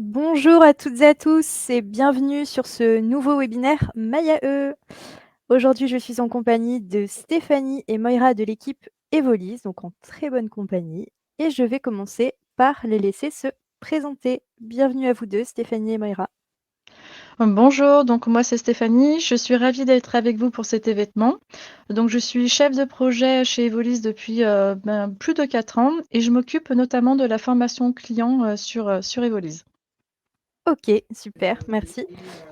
Bonjour à toutes et à tous et bienvenue sur ce nouveau webinaire Mayae. Aujourd'hui, je suis en compagnie de Stéphanie et Moira de l'équipe Evolise, donc en très bonne compagnie. Et je vais commencer par les laisser se présenter. Bienvenue à vous deux, Stéphanie et Moira. Bonjour, donc moi c'est Stéphanie, je suis ravie d'être avec vous pour cet événement. Donc je suis chef de projet chez Evolis depuis plus de 4 ans et je m'occupe notamment de la formation client sur Evolis. Ok, super, merci.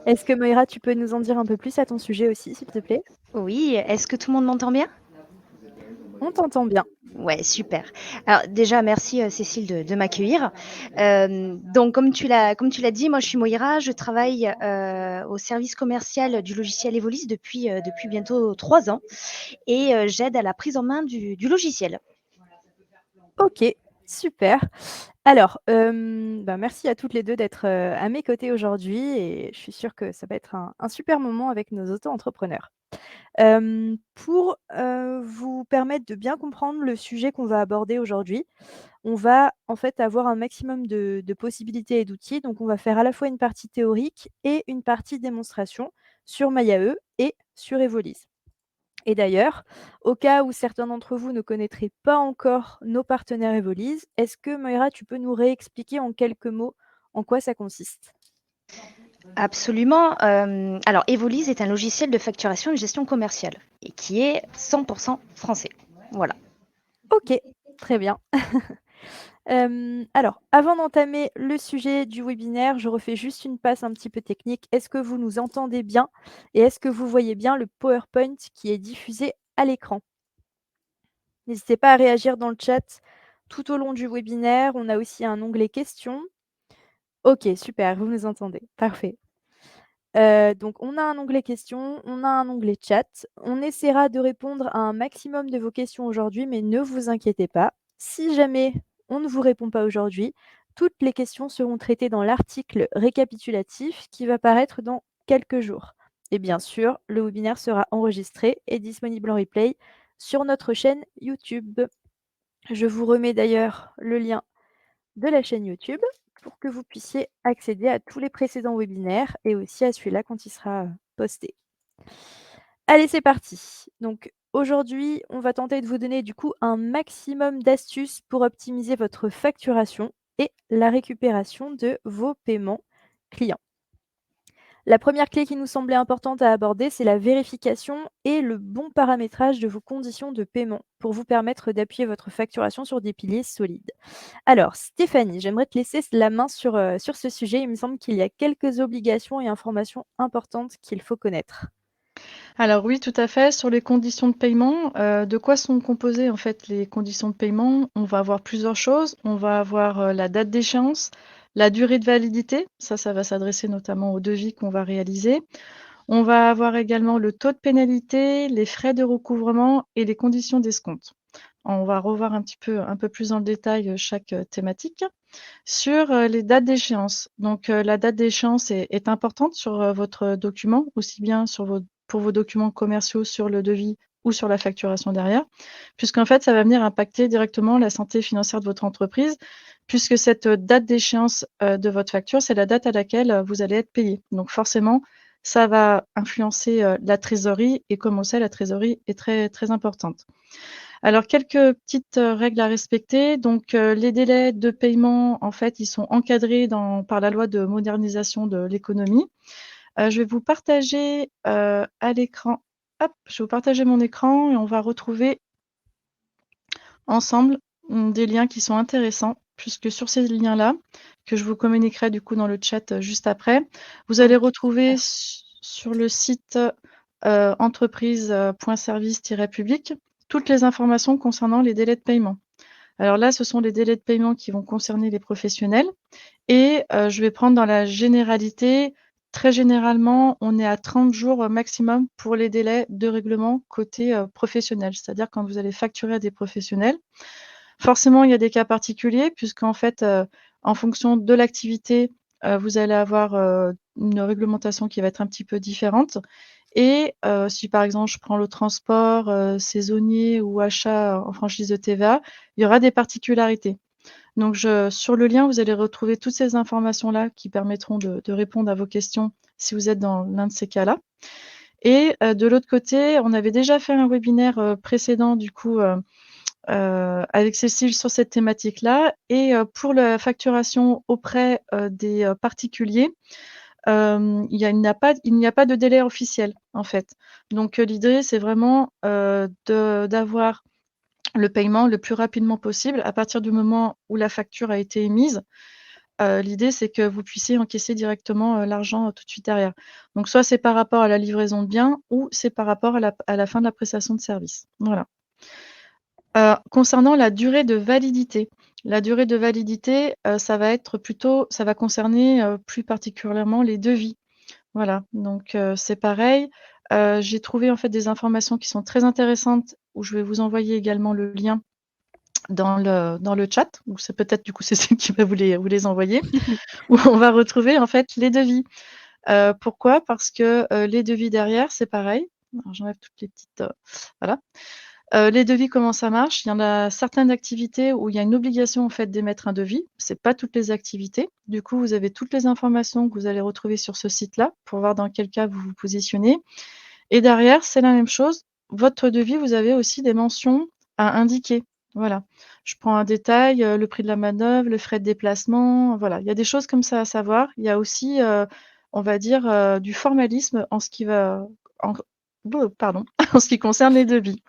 Est-ce que Moira, tu peux nous en dire un peu plus à ton sujet aussi, s'il te plaît? Oui, est-ce que tout le monde m'entend bien? On t'entend bien. Ouais, super. Alors déjà, merci Cécile de m'accueillir. Donc comme tu l'as dit, moi je suis Moira, je travaille au service commercial du logiciel Evolis depuis bientôt 3 ans et j'aide à la prise en main du logiciel. Ok, super. Alors, merci à toutes les 2 d'être, à mes côtés aujourd'hui et je suis sûre que ça va être un super moment avec nos auto-entrepreneurs. Pour, vous permettre de bien comprendre le sujet qu'on va aborder aujourd'hui, on va en fait avoir un maximum de possibilités et d'outils. Donc on va faire à la fois une partie théorique et une partie démonstration sur Mayae et sur Evolis. Et d'ailleurs, au cas où certains d'entre vous ne connaîtraient pas encore nos partenaires Evolis, est-ce que Moira, tu peux nous réexpliquer en quelques mots en quoi ça consiste? Absolument. Alors Evolis est un logiciel de facturation et de gestion commerciale et qui est 100% français. Voilà. OK, très bien. Alors, avant d'entamer le sujet du webinaire, je refais juste une passe un petit peu technique. Est-ce que vous nous entendez bien? Et est-ce que vous voyez bien le PowerPoint qui est diffusé à l'écran? N'hésitez pas à réagir dans le chat tout au long du webinaire. On a aussi un onglet questions. OK, super, vous nous entendez. Parfait. Donc on a un onglet questions, on a un onglet chat. On essaiera de répondre à un maximum de vos questions aujourd'hui, mais ne vous inquiétez pas. Si jamais on ne vous répond pas aujourd'hui, toutes les questions seront traitées dans l'article récapitulatif qui va paraître dans quelques jours. Et bien sûr, le webinaire sera enregistré et disponible en replay sur notre chaîne YouTube. Je vous remets d'ailleurs le lien de la chaîne YouTube pour que vous puissiez accéder à tous les précédents webinaires et aussi à celui-là quand il sera, posté. Allez, c'est parti. Donc aujourd'hui, on va tenter de vous donner du coup un maximum d'astuces pour optimiser votre facturation et la récupération de vos paiements clients. La première clé qui nous semblait importante à aborder, c'est la vérification et le bon paramétrage de vos conditions de paiement pour vous permettre d'appuyer votre facturation sur des piliers solides. Alors, Stéphanie, j'aimerais te laisser la main sur ce sujet. Il me semble qu'il y a quelques obligations et informations importantes qu'il faut connaître. Alors oui, tout à fait, sur les conditions de paiement, de quoi sont composées en fait les conditions de paiement? On va avoir plusieurs choses. On va avoir la date d'échéance, la durée de validité, ça va s'adresser notamment aux devis qu'on va réaliser. On va avoir également le taux de pénalité, les frais de recouvrement et les conditions d'escompte. On va revoir un peu plus dans le détail chaque thématique. Sur les dates d'échéance. Donc, la date d'échéance est importante sur votre document, aussi bien pour vos documents commerciaux sur le devis ou sur la facturation derrière, puisqu'en fait, ça va venir impacter directement la santé financière de votre entreprise, puisque cette date d'échéance de votre facture, c'est la date à laquelle vous allez être payé. Donc, forcément, ça va influencer la trésorerie et comme on sait, la trésorerie est très, très importante. Alors quelques petites, règles à respecter. Donc, les délais de paiement, en fait, ils sont encadrés par la loi de modernisation de l'économie. Je vais vous partager, à l'écran hop, je vais vous partager mon écran et on va retrouver ensemble, des liens qui sont intéressants puisque sur ces liens-là, que je vous communiquerai du coup dans le chat, juste après, vous allez OK, retrouver super. sur le site, entreprise, .service-public toutes les informations concernant les délais de paiement. Alors là, ce sont les délais de paiement qui vont concerner les professionnels et je vais prendre dans la généralité. Très généralement, on est à 30 jours, maximum pour les délais de règlement côté, professionnel. C'est-à-dire quand vous allez facturer à des professionnels. Forcément, il y a des cas particuliers puisqu'en fait, en fonction de l'activité, vous allez avoir, une réglementation qui va être un petit peu différente et si par exemple je prends le transport, saisonnier ou achat en franchise de TVA, il y aura des particularités. Donc sur le lien, vous allez retrouver toutes ces informations-là qui permettront de répondre à vos questions si vous êtes dans l'un de ces cas-là. Et de l'autre côté, on avait déjà fait un webinaire précédent du coup avec Cécile sur cette thématique-là. Et pour la facturation auprès des particuliers, il n'y a pas de délai officiel en fait. Donc l'idée, c'est vraiment d'avoir le paiement le plus rapidement possible à partir du moment où la facture a été émise. L'idée, c'est que vous puissiez encaisser directement l'argent tout de suite derrière. Donc soit c'est par rapport à la livraison de biens ou c'est par rapport à la fin de la prestation de service. Voilà. Concernant la durée de validité. La durée de validité, ça va concerner plus particulièrement les devis. Voilà, donc c'est pareil. J'ai trouvé en fait des informations qui sont très intéressantes où je vais vous envoyer également le lien dans le chat, ou c'est peut-être du coup Cécile qui va vous les envoyer, où on va retrouver en fait les devis. Pourquoi? Parce que les devis derrière, c'est pareil. Alors j'enlève toutes les petites, voilà. Les devis, comment ça marche? Il y en a certaines activités où il y a une obligation en fait d'émettre un devis. C'est pas toutes les activités. Du coup, vous avez toutes les informations que vous allez retrouver sur ce site-là pour voir dans quel cas vous vous positionnez. Et derrière, c'est la même chose. Votre devis, vous avez aussi des mentions à indiquer. Voilà. Je prends un détail, le prix de la manœuvre, le frais de déplacement, voilà. Il y a des choses comme ça à savoir. Il y a aussi, on va dire, du formalisme en ce qui va en pardon, en ce qui concerne les devis.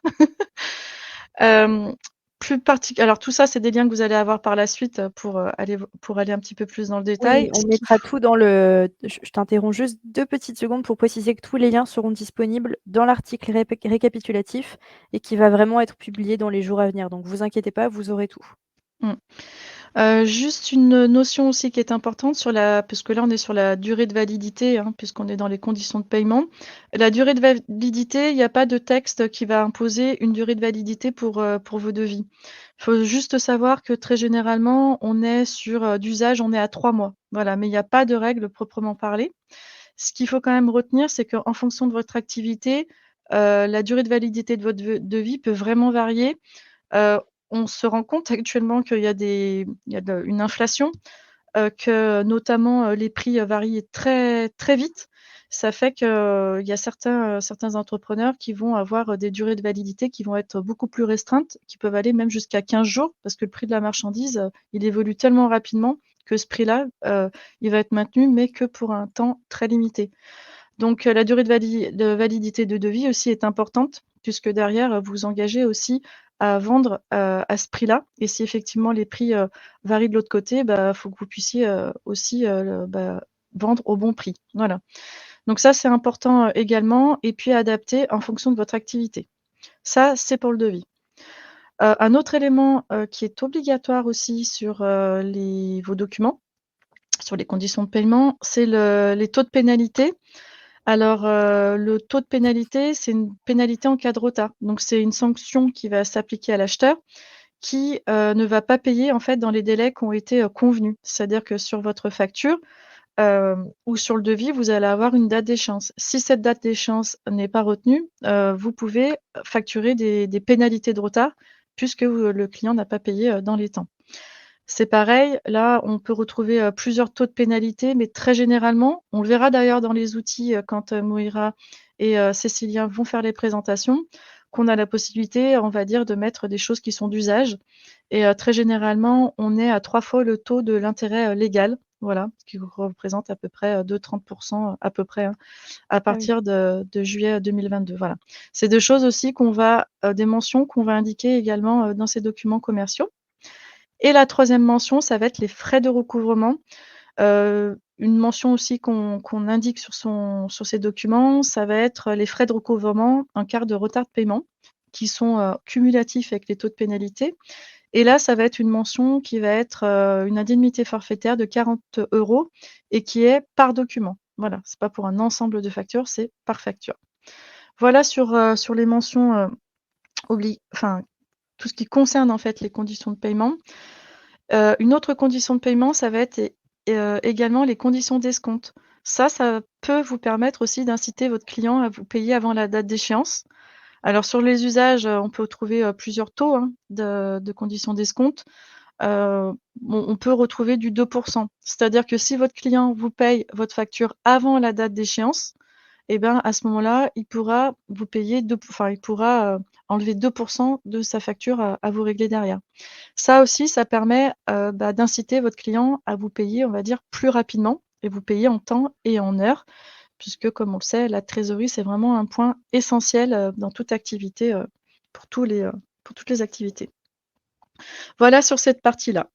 Alors tout ça, c'est des liens que vous allez avoir par la suite pour aller un petit peu plus dans le détail. Oui, on mettra tout dans le je t'interromps juste 2 petites secondes pour préciser que tous les liens seront disponibles dans l'article récapitulatif et qui va vraiment être publié dans les jours à venir. Donc vous inquiétez pas, vous aurez tout. Mmh. Juste une notion aussi qui est importante puisque là on est sur la durée de validité, hein, puisqu'on est dans les conditions de paiement. La durée de validité, il n'y a pas de texte qui va imposer une durée de validité pour vos devis. Il faut juste savoir que très généralement, on est sur d'usage, on est à 3 mois. Voilà, mais il n'y a pas de règle proprement parlée. Ce qu'il faut quand même retenir, c'est qu'en fonction de votre activité, la durée de validité de votre devis peut vraiment varier. Heu, on se rend compte actuellement qu'il y a une inflation, que notamment, les prix, varient très, très vite. Ça fait qu'il y a certains entrepreneurs qui vont avoir, des durées de validité qui vont être beaucoup plus restreintes, qui peuvent aller même jusqu'à 15 jours parce que le prix de la marchandise, il évolue tellement rapidement que ce prix-là, il va être maintenu, mais que pour un temps très limité. Donc, la durée de validité de devis aussi est importante puisque derrière, vous vous engagez aussi à vendre, à ce prix-là et si effectivement les prix, varient de l'autre côté, bah, faut que vous puissiez, aussi, vendre au bon prix. Voilà. Donc ça, c'est important, également et puis adapter en fonction de votre activité. Ça, c'est pour le devis. Un autre élément, qui est obligatoire aussi sur, vos documents, sur les conditions de paiement, c'est les taux de pénalité. Alors, le taux de pénalité, c'est une pénalité en cas de retard. Donc c'est une sanction qui va s'appliquer à l'acheteur qui, ne va pas payer en fait dans les délais qui ont été, convenus. C'est-à-dire que sur votre facture, ou sur le devis, vous allez avoir une date d'échéance. Si cette date d'échéance n'est pas retenue, vous pouvez facturer des pénalités de retard puisque, le client n'a pas payé, dans les temps. C'est pareil, là, on peut retrouver, plusieurs taux de pénalité, mais très généralement, on le verra d'ailleurs dans les outils, quand, Moïra et Cécilien vont faire les présentations, qu'on a la possibilité, on va dire, de mettre des choses qui sont d'usage et très généralement, on est à 3 fois le taux de l'intérêt, légal, voilà, ce qui représente à peu près, 2-30 à peu près, hein, à Ah oui. partir de juillet 2022, voilà. C'est des choses aussi des mentions qu'on va indiquer également, dans ces documents commerciaux. Et la troisième mention, ça va être les frais de recouvrement. Une mention aussi qu'on indique sur ces documents, ça va être les frais de recouvrement en cas de retard de paiement qui sont, cumulatifs avec les taux de pénalité. Et là, ça va être une mention qui va être, une indemnité forfaitaire de 40 € et qui est par document. Voilà, c'est pas pour un ensemble de factures, c'est par facture. Voilà sur les mentions, enfin, tout ce qui concerne en fait les conditions de paiement. Une autre condition de paiement, ça va être également les conditions d'escompte. Ça peut vous permettre aussi d'inciter votre client à vous payer avant la date d'échéance. Alors sur les usages, on peut trouver, plusieurs taux, hein, de conditions d'escompte. on peut retrouver du 2 C'est-à-dire que si votre client vous paye votre facture avant la date d'échéance, et ben, à ce moment-là, il pourra vous payer il pourra, enlever 2 de sa facture à vous régler derrière. Ça aussi, ça permet, d'inciter votre client à vous payer, on va dire, plus rapidement et vous payer en temps et en heure puisque comme on le sait, la trésorerie, c'est vraiment un point essentiel, dans toute activité, pour toutes les activités. Voilà sur cette partie-là.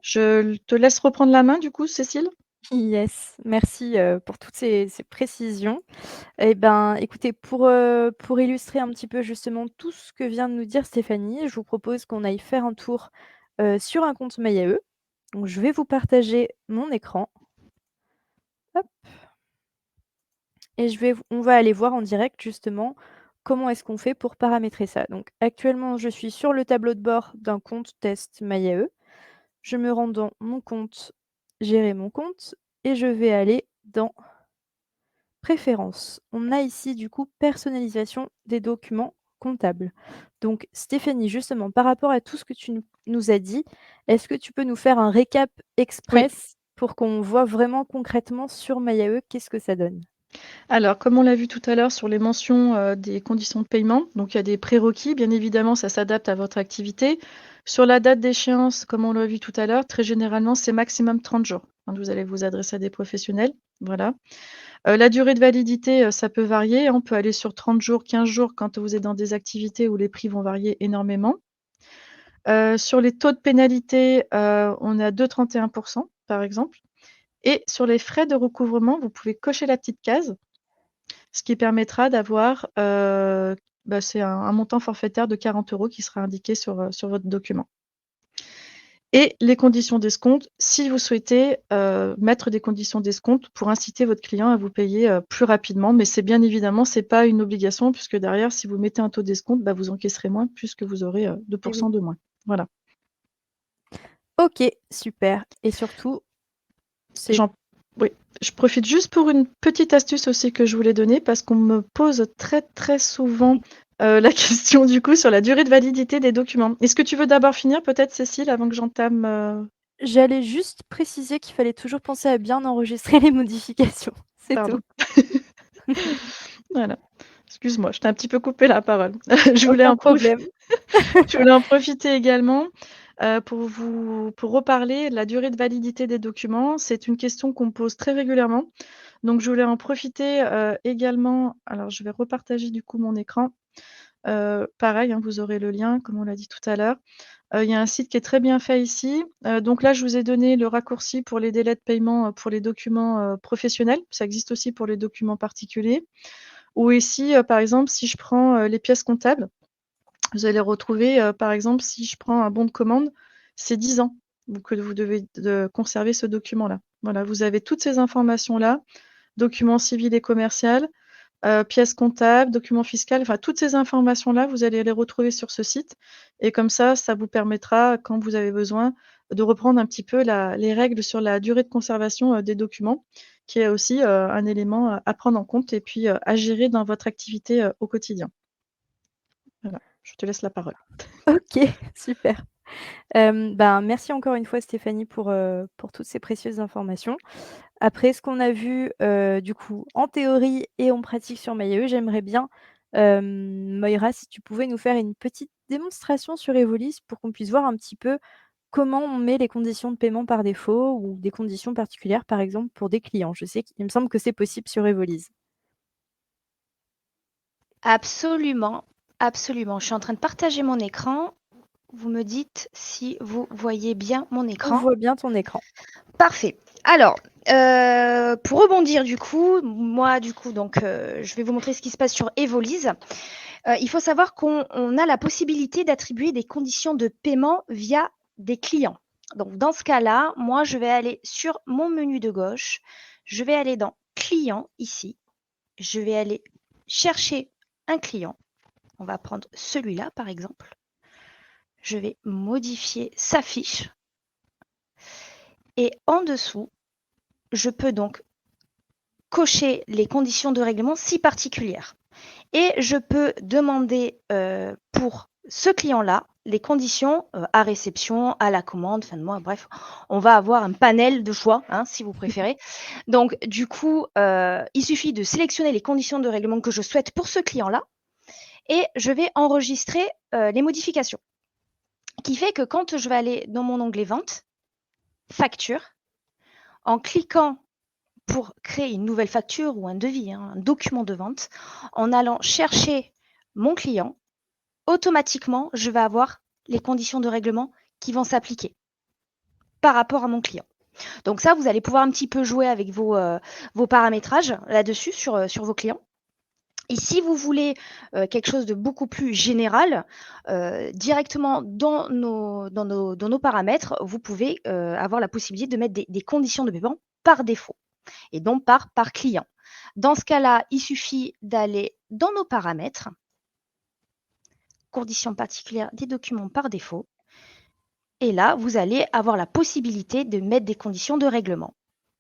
Je te laisse reprendre la main du coup, Cécile? Yes, merci, pour toutes ces précisions. Et ben, écoutez, pour illustrer un petit peu justement tout ce que vient de nous dire Stéphanie, je vous propose qu'on aille faire un tour, sur un compte MyAE. Donc je vais vous partager mon écran. Hop, et on va aller voir en direct justement comment est-ce qu'on fait pour paramétrer ça. Donc actuellement, je suis sur le tableau de bord d'un compte test MyAE. Je me rends dans mon compte, gérer mon compte et je vais aller dans préférences. On a ici du coup personnalisation des documents comptables. Donc Stéphanie, justement, par rapport à tout ce que tu nous as dit, est-ce que tu peux nous faire un récap Oui. express pour qu'on voit vraiment concrètement sur MyAE qu'est-ce que ça donne? Alors, comme on l'a vu tout à l'heure sur les mentions, des conditions de paiement, donc il y a des prérequis, bien évidemment, ça s'adapte à votre activité. Sur la date d'échéance, comme on l'a vu tout à l'heure, très généralement, c'est maximum 30 jours quand vous allez vous adresser à des professionnels, voilà. La durée de validité, ça peut varier, hein, on peut aller sur 30 jours, 15 jours quand vous êtes dans des activités où les prix vont varier énormément. Sur les taux de pénalité, on est à 2,31 par exemple et sur les frais de recouvrement, vous pouvez cocher la petite case, ce qui permettra d'avoir, c'est un montant forfaitaire de 40 € qui sera indiqué sur votre document. Et les conditions d'escompte, si vous souhaitez, mettre des conditions d'escompte pour inciter votre client à vous payer, plus rapidement, mais c'est bien évidemment, c'est pas une obligation puisque derrière, si vous mettez un taux d'escompte, vous encaisserez moins puisque vous aurez, 2 Eh oui. de moins. Voilà. OK, super et surtout, c'est J'en Oui, je profite juste pour une petite astuce aussi que je voulais donner parce qu'on me pose très, très souvent, la question du coup sur la durée de validité des documents. Est-ce que tu veux d'abord finir peut-être Cécile avant que j'entame, j'allais juste préciser qu'il fallait toujours penser à bien enregistrer les modifications, c'est tout. pardon. Voilà. Excuse-moi, je t'ai un petit peu coupé la parole. Je voulais Aucun en profi problème. je voulais en profiter également, pour reparler de la durée de validité des documents. C'est une question qu'on me pose très régulièrement. Donc je voulais en profiter, également alors je vais repartager du coup mon écran. Pareil, hein, vous aurez le lien comme on l'a dit tout à l'heure. Il y a un site qui est très bien fait ici. Donc là, je vous ai donné le raccourci pour les délais de paiement, pour les documents, professionnels. Ça existe aussi pour les documents particuliers. Ou ici, par exemple, si je prends, les pièces comptables, vous allez retrouver, par exemple, si je prends un bon de commande, c'est 10 ans donc que vous devez conserver ce document-là. Voilà, vous avez toutes ces informations-là, documents civil et commercial, pièces comptables, documents fiscal, enfin toutes ces informations-là, vous allez les retrouver sur ce site et comme ça vous permettra, quand vous avez besoin, de reprendre un petit peu les règles sur la durée de conservation, des documents, qui est aussi, un élément, à prendre en compte et puis, à gérer dans votre activité, au quotidien. Voilà, je te laisse la parole. OK, super. Ben, merci encore une fois Stéphanie pour toutes ces précieuses informations. Après ce qu'on a vu, du coup, en théorie et en pratique sur MyAE, j'aimerais bien, Moira, si tu pouvais nous faire une petite démonstration sur Evolis pour qu'on puisse voir un petit peu comment on met les conditions de paiement par défaut ou des conditions particulières, par exemple, pour des clients. Je sais qu'il me semble que c'est possible sur Evolis. Absolument, absolument. Je suis en train de partager mon écran. Vous me dites si vous voyez bien mon On écran. voit bien ton écran. Parfait. Alors, pour rebondir du coup, moi du coup, donc je vais vous montrer ce qui se passe sur Evolise. Il faut savoir qu'on a la possibilité d'attribuer des conditions de paiement via des clients. Donc dans ce cas-là, moi je vais aller sur mon menu de gauche, je vais aller dans Clients ici, je vais aller chercher un client. On va prendre celui-là par exemple. Je vais modifier sa fiche et en dessous, je peux donc cocher les conditions de règlement si particulières. Et je peux demander pour ce client-là les conditions à réception, à la commande, fin de mois, bref, on va avoir un panel de choix, hein, si vous préférez. Donc, du coup, il suffit de sélectionner les conditions de règlement que je souhaite pour ce client-là et je vais enregistrer les modifications. Qui fait que quand je vais aller dans mon onglet Vente, Facture, en cliquant pour créer une nouvelle facture ou un devis, un document de vente, en allant chercher mon client, automatiquement, je vais avoir les conditions de règlement qui vont s'appliquer par rapport à mon client. Donc ça, vous allez pouvoir un petit peu jouer avec vos paramétrages là-dessus sur vos clients. Et si vous voulez quelque chose de beaucoup plus général, directement dans nos paramètres, vous pouvez avoir la possibilité de mettre des conditions de paiement par défaut et donc par client. Dans ce cas-là, il suffit d'aller dans nos paramètres, conditions particulières des documents par défaut. Et là, vous allez avoir la possibilité de mettre des conditions de règlement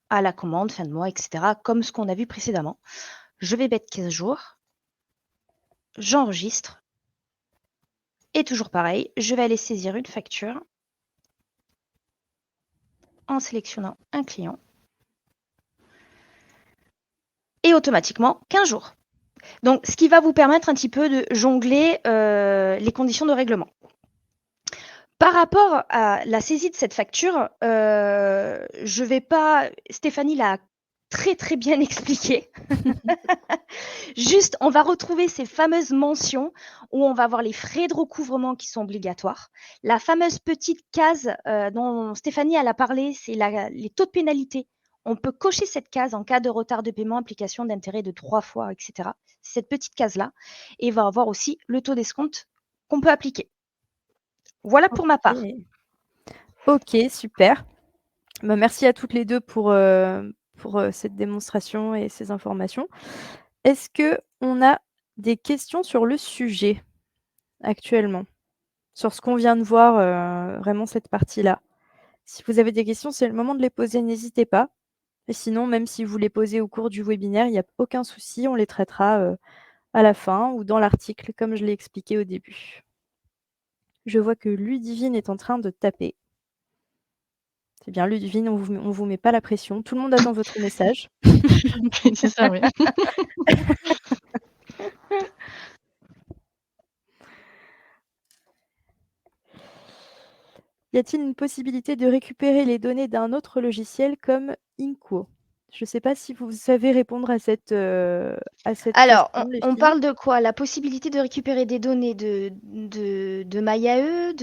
à la commande, fin de mois, etc., comme ce qu'on a vu précédemment. Je vais mettre 15 jours. J'enregistre. Et toujours pareil, je vais aller saisir une facture en sélectionnant un client. Et automatiquement, 15 jours. Donc, ce qui va vous permettre un petit peu de jongler les conditions de règlement. Par rapport à la saisie de cette facture, je vais pas. Stéphanie l'a très très bien expliqué. Juste, on va retrouver ces fameuses mentions où on va voir les frais de recouvrement qui sont obligatoires. La fameuse petite case dont Stéphanie elle a parlé, c'est les taux de pénalité. On peut cocher cette case en cas de retard de paiement, application d'intérêt de 3 fois, etc. C'est cette petite case-là. Et il va avoir aussi le taux d'escompte qu'on peut appliquer. Voilà pour ma part. Ok, super. Bah, merci à toutes les deux pour cette démonstration et ces informations. Est-ce qu'on a des questions sur le sujet actuellement? Sur ce qu'on vient de voir, vraiment cette partie-là? Si vous avez des questions, c'est le moment de les poser, n'hésitez pas. Et sinon, même si vous les posez au cours du webinaire, il n'y a aucun souci, on les traitera à la fin ou dans l'article, comme je l'ai expliqué au début. Je vois que Ludivine est en train de taper. C'est bien, Ludivine, on vous met pas la pression. Tout le monde attend votre message. C'est ça, oui. Y a-t-il une possibilité de récupérer les données d'un autre logiciel comme Inco? Je ne sais pas si vous savez répondre à cette Alors, question, les on filles. parle de quoi? La possibilité de récupérer des données de MyAE,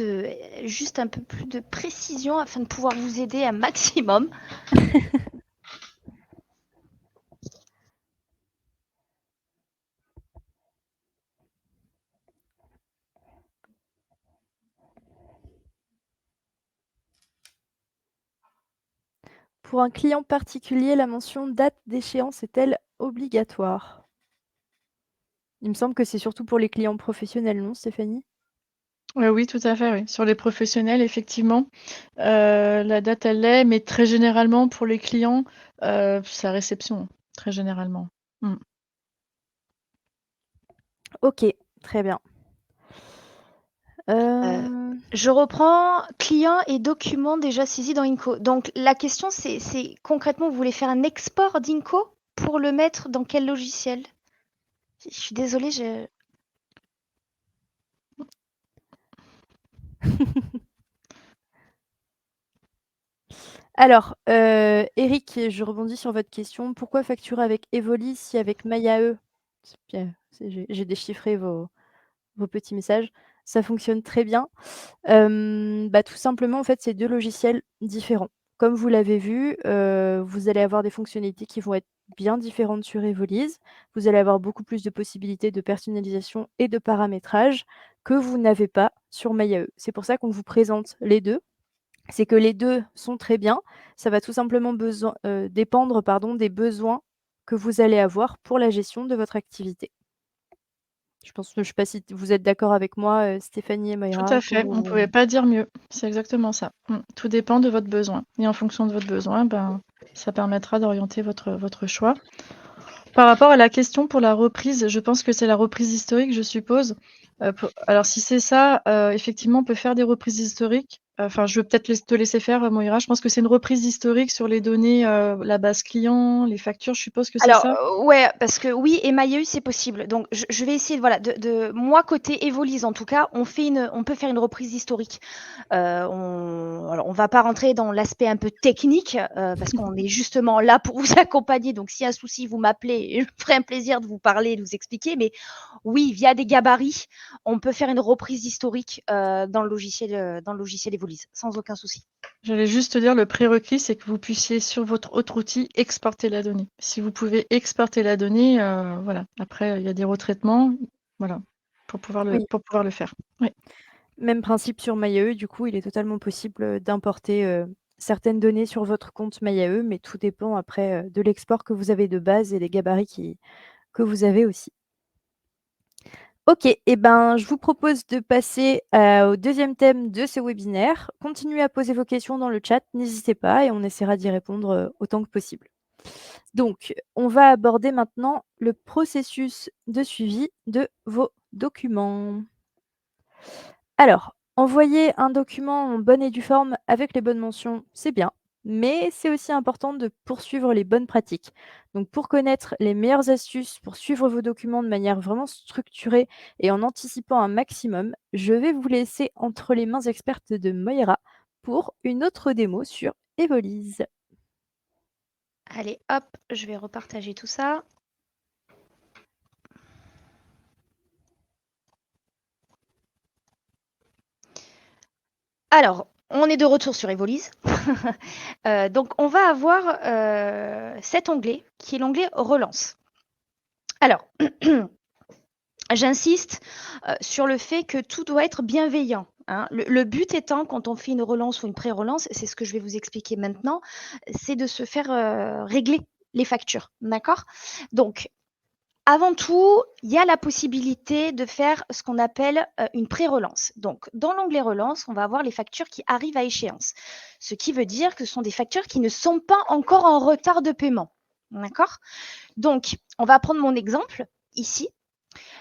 juste un peu plus de précision afin de pouvoir vous aider un maximum. Pour un client particulier, la mention date d'échéance est-elle obligatoire? Il me semble que c'est surtout pour les clients professionnels, non, Stéphanie? Oui, tout à fait, oui. Sur les professionnels, effectivement, la date, elle l'est, mais très généralement, pour les clients, c'est à réception, très généralement. Ok, très bien. Je reprends client et documents déjà saisis dans Inco. Donc, la question, c'est concrètement, vous voulez faire un export d'Inco pour le mettre dans quel logiciel? Je suis désolée, Alors, Eric, je rebondis sur votre question. Pourquoi facturer avec Evoli si avec MyAE, j'ai déchiffré vos petits messages, ça fonctionne très bien? Tout simplement, en fait, c'est 2 logiciels différents. Comme vous l'avez vu, vous allez avoir des fonctionnalités qui vont être bien différentes sur Evolise. Vous allez avoir beaucoup plus de possibilités de personnalisation et de paramétrage que vous n'avez pas sur MyAE. C'est pour ça qu'on vous présente les 2. C'est que les 2 sont très bien. Ça va tout simplement dépendre, des besoins que vous allez avoir pour la gestion de votre activité. Je ne sais pas si vous êtes d'accord avec moi, Stéphanie et Tout Moira, à fait, on ne pouvait pas dire mieux. C'est exactement ça. Tout dépend de votre besoin. Et en fonction de votre besoin, ça permettra d'orienter votre choix. Par rapport à la question pour la reprise, je pense que c'est la reprise historique, je suppose. Alors si c'est ça, effectivement, on peut faire des reprises historiques. Enfin, je vais peut-être te laisser faire, Moira. Je pense que c'est une reprise historique sur les données, la base client, les factures, je suppose que c'est Alors, ça? ouais, parce que oui, Emailleuse, c'est possible. Donc, je vais essayer, voilà, moi, côté Evolise, en tout cas, on peut faire une reprise historique. Alors, on va pas rentrer dans l'aspect un peu technique, parce qu'on est justement là pour vous accompagner. Donc, s'il y a un souci, vous m'appelez et je me ferai un plaisir de vous parler, de vous expliquer. Mais oui, via des gabarits, on peut faire une reprise historique dans le logiciel Evolise, sans aucun souci. J'allais juste te dire, le prérequis, c'est que vous puissiez, sur votre autre outil, exporter la donnée. Si vous pouvez exporter la donnée, voilà. Après, il y a des retraitements, voilà, pour pouvoir Oui. le faire. Oui. Même principe sur MyAE, du coup, il est totalement possible, d'importer, certaines données sur votre compte MyAE, mais tout dépend après, de l'export que vous avez de base et les gabarits que vous avez aussi. OK et ben, je vous propose de passer, au deuxième thème de ce webinaire. Continuez à poser vos questions dans le chat, n'hésitez pas et on essaiera d'y répondre, autant que possible. Donc, on va aborder maintenant le processus de suivi de vos documents. Alors, envoyer un document en bonne et due forme avec les bonnes mentions, c'est bien, mais c'est aussi important de poursuivre les bonnes pratiques. Donc, pour connaître les meilleures astuces pour suivre vos documents de manière vraiment structurée et en anticipant un maximum, je vais vous laisser entre les mains expertes de Moira pour une autre démo sur Evolise. Allez, hop, je vais repartager tout ça. Alors, on est de retour sur Evolise. Donc, on va avoir cet onglet qui est l'onglet Relance. Alors, j'insiste sur le fait que tout doit être bienveillant. Hein. Le but étant, quand on fait une relance ou une pré-relance, c'est ce que je vais vous expliquer maintenant, c'est de se faire régler les factures. D'accord? Donc, avant tout, il y a la possibilité de faire ce qu'on appelle une pré-relance. Donc, dans l'onglet relance, on va avoir les factures qui arrivent à échéance. Ce qui veut dire que ce sont des factures qui ne sont pas encore en retard de paiement. D'accord? Donc, on va prendre mon exemple ici.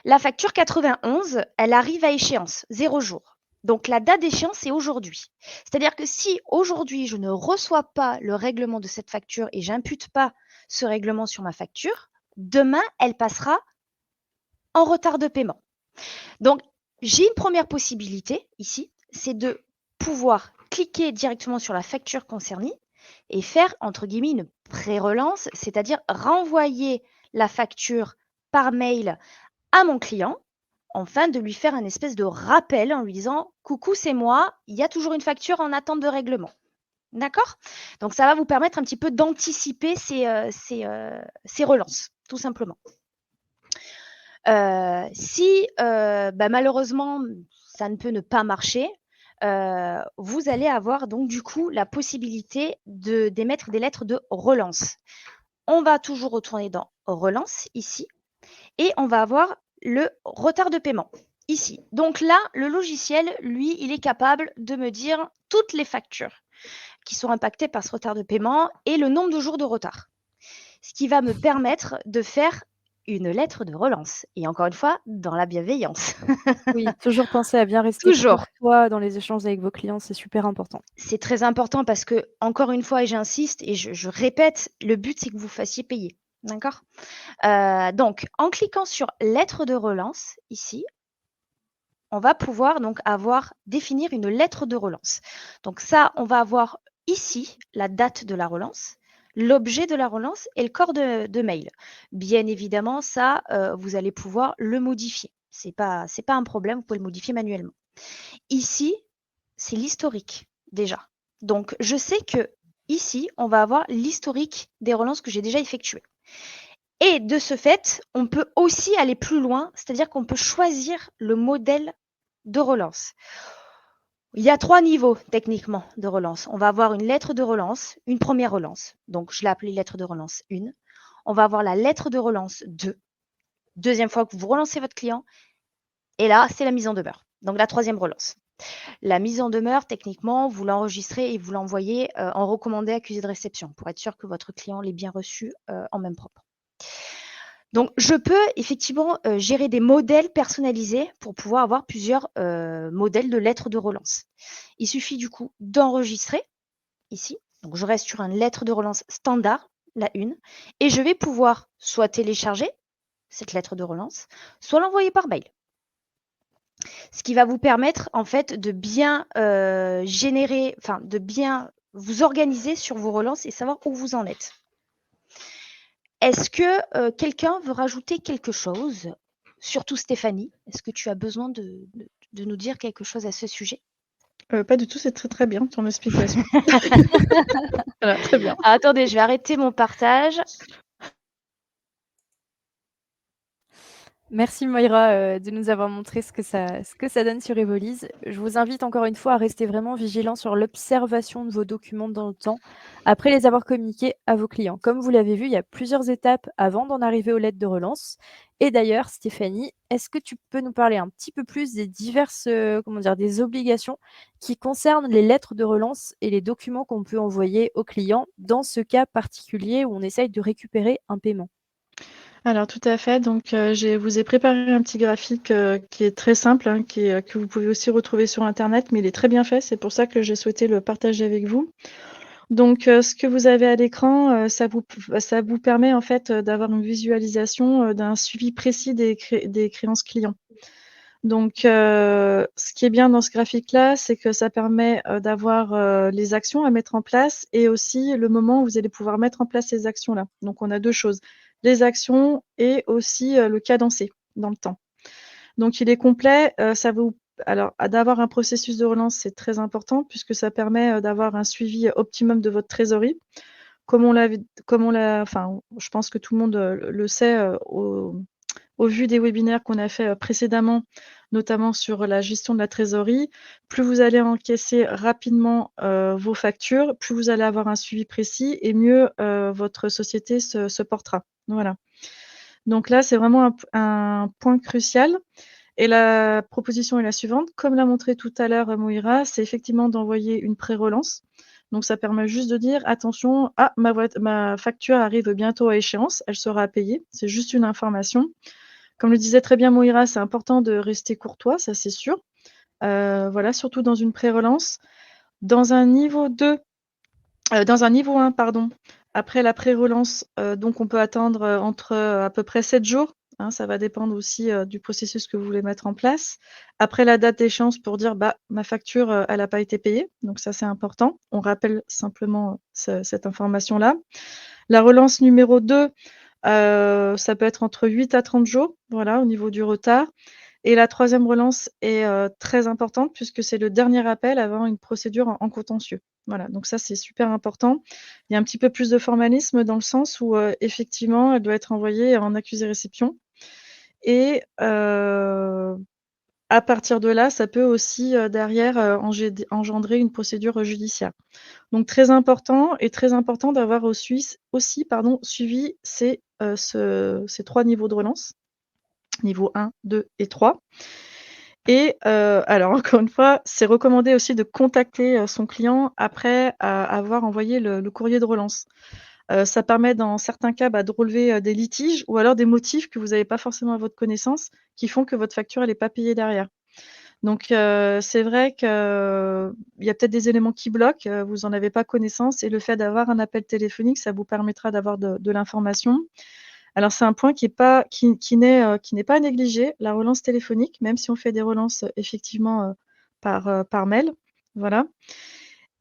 La facture 91, elle arrive à échéance, 0 jour. Donc, la date d'échéance, c'est aujourd'hui. C'est-à-dire que si aujourd'hui, je ne reçois pas le règlement de cette facture et j'impute pas ce règlement sur ma facture, demain, elle passera en retard de paiement. Donc, j'ai une première possibilité ici, c'est de pouvoir cliquer directement sur la facture concernée et faire, entre guillemets, une pré-relance, c'est-à-dire renvoyer la facture par mail à mon client, afin de lui faire un espèce de rappel en lui disant « Coucou, c'est moi, il y a toujours une facture en attente de règlement ». D'accord? Donc, ça va vous permettre un petit peu d'anticiper ces relances, tout simplement. Si malheureusement, ça ne peut ne pas marcher, vous allez avoir donc du coup la possibilité d'émettre des lettres de relance. On va toujours retourner dans relance ici et on va avoir le retard de paiement ici. Donc là, le logiciel, lui, il est capable de me dire toutes les factures qui sont impactées par ce retard de paiement et le nombre de jours de retard. Ce qui va me permettre de faire une lettre de relance. Et encore une fois, dans la bienveillance. Oui, toujours penser à bien rester Toujours. courtois dans les échanges avec vos clients, c'est super important. C'est très important parce que, encore une fois, et j'insiste et je répète, le but, c'est que vous fassiez payer. D'accord? Donc, en cliquant sur lettre de relance, ici, on va pouvoir donc définir une lettre de relance. Donc ça, on va avoir ici la date de la relance, l'objet de la relance et le corps de mail. Bien évidemment, ça, vous allez pouvoir le modifier. C'est pas un problème, vous pouvez le modifier manuellement. Ici, c'est l'historique déjà. Donc, je sais que ici, on va avoir l'historique des relances que j'ai déjà effectuées. Et de ce fait, on peut aussi aller plus loin, c'est-à-dire qu'on peut choisir le modèle de relance. Il y a 3 niveaux techniquement de relance. On va avoir une lettre de relance, une première relance. Donc, je l'ai appelée lettre de relance 1. On va avoir la lettre de relance 2. Deuxième fois que vous relancez votre client. Et là, c'est la mise en demeure. Donc, la troisième relance. La mise en demeure, techniquement, vous l'enregistrez et vous l'envoyez en recommandé accusé de réception pour être sûr que votre client l'ait bien reçu en main propre. Donc, je peux effectivement gérer des modèles personnalisés pour pouvoir avoir plusieurs modèles de lettres de relance. Il suffit du coup d'enregistrer ici. Donc, je reste sur une lettre de relance standard, la une, et je vais pouvoir soit télécharger cette lettre de relance, soit l'envoyer par mail. Ce qui va vous permettre en fait de bien générer, enfin de bien vous organiser sur vos relances et savoir où vous en êtes. Est-ce que quelqu'un veut rajouter quelque chose? Surtout Stéphanie, est-ce que tu as besoin de nous dire quelque chose à ce sujet? Pas du tout, c'est très, très bien ton explication. Voilà, très bien. Ah, attendez, je vais arrêter mon partage. Merci Moira, de nous avoir montré ce que ça donne sur Evolise. Je vous invite encore une fois à rester vraiment vigilant sur l'observation de vos documents dans le temps, après les avoir communiqués à vos clients. Comme vous l'avez vu, il y a plusieurs étapes avant d'en arriver aux lettres de relance. Et d'ailleurs, Stéphanie, est-ce que tu peux nous parler un petit peu plus des diverses, comment dire, des obligations qui concernent les lettres de relance et les documents qu'on peut envoyer aux clients dans ce cas particulier où on essaye de récupérer un paiement? Alors tout à fait, donc je vous ai préparé un petit graphique, qui est très simple, hein, que vous pouvez aussi retrouver sur internet, mais il est très bien fait, c'est pour ça que j'ai souhaité le partager avec vous. Donc ce que vous avez à l'écran, ça vous permet en fait, d'avoir une visualisation, d'un suivi précis des créances clients. Donc ce qui est bien dans ce graphique-là, c'est que ça permet, d'avoir, les actions à mettre en place et aussi le moment où vous allez pouvoir mettre en place ces actions-là. Donc on a 2 choses, les actions et aussi, le cadencé dans le temps. Donc il est complet, alors d'avoir un processus de relance, c'est très important puisque ça permet, d'avoir un suivi optimum de votre trésorerie. Enfin, je pense que tout le monde, le sait, au vu des webinaires qu'on a fait, précédemment, notamment sur la gestion de la trésorerie, plus vous allez encaisser rapidement, vos factures, plus vous allez avoir un suivi précis et mieux, votre société se portera. Voilà. Donc là, c'est vraiment un point crucial et la proposition est la suivante. Comme l'a montré tout à l'heure, Moïra, c'est effectivement d'envoyer une pré-relance. Donc ça permet juste de dire: «Attention, ah ma facture arrive bientôt à échéance, elle sera à payer». C'est juste une information. Comme le disait très bien Moïra, c'est important de rester courtois, ça c'est sûr. Voilà, surtout dans une pré-relance. Dans un niveau 2, dans un niveau 1 pardon, après la pré-relance, donc on peut attendre, entre, à peu près 7 jours, hein, ça va dépendre aussi, du processus que vous voulez mettre en place. Après la date d'échéance pour dire: «Bah, ma facture, elle a pas été payée», donc ça c'est important. On rappelle simplement, cette information-là. La relance numéro 2, ça peut être entre 8 à 30 jours, voilà, au niveau du retard. Et la troisième relance est, très importante puisque c'est le dernier appel avant une procédure en contentieux. Voilà, donc ça, c'est super important. Il y a un petit peu plus de formalisme dans le sens où, effectivement, elle doit être envoyée en accusé-réception et à partir de là, ça peut aussi, derrière, engendrer une procédure, judiciaire. Donc très important et très important d'avoir aussi, pardon, suivi ces 3 niveaux de relance, niveau 1, 2 et 3. Et alors encore une fois, c'est recommandé aussi de contacter, son client après avoir envoyé le courrier de relance. Ça permet dans certains cas, bah, de relever, des litiges ou alors des motifs que vous n'avez pas forcément à votre connaissance, qui font que votre facture elle est pas payée derrière. Donc c'est vrai qu'il y a peut-être des éléments qui bloquent, vous en avez pas connaissance et le fait d'avoir un appel téléphonique, ça vous permettra d'avoir de l'information. Alors c'est un point qui n'est pas à négliger, la relance téléphonique, même si on fait des relances, effectivement, par mail, voilà.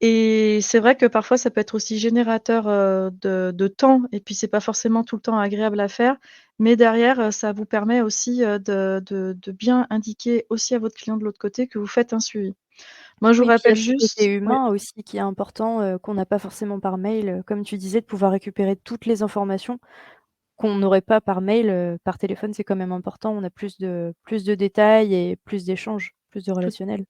Et c'est vrai que parfois ça peut être aussi générateur, de temps et puis c'est pas forcément tout le temps agréable à faire, mais derrière, ça vous permet aussi, de bien indiquer aussi à votre client de l'autre côté que vous faites un suivi. Moi je vous Oui, puis il y a rappelle ce côté juste ouais. humain aussi qui est important, qu'on n'a pas forcément par mail, comme tu disais, de pouvoir récupérer toutes les informations qu'on n'aurait pas par mail, par téléphone, c'est quand même important. On a plus de détails et plus d'échanges, plus de Tout relationnel.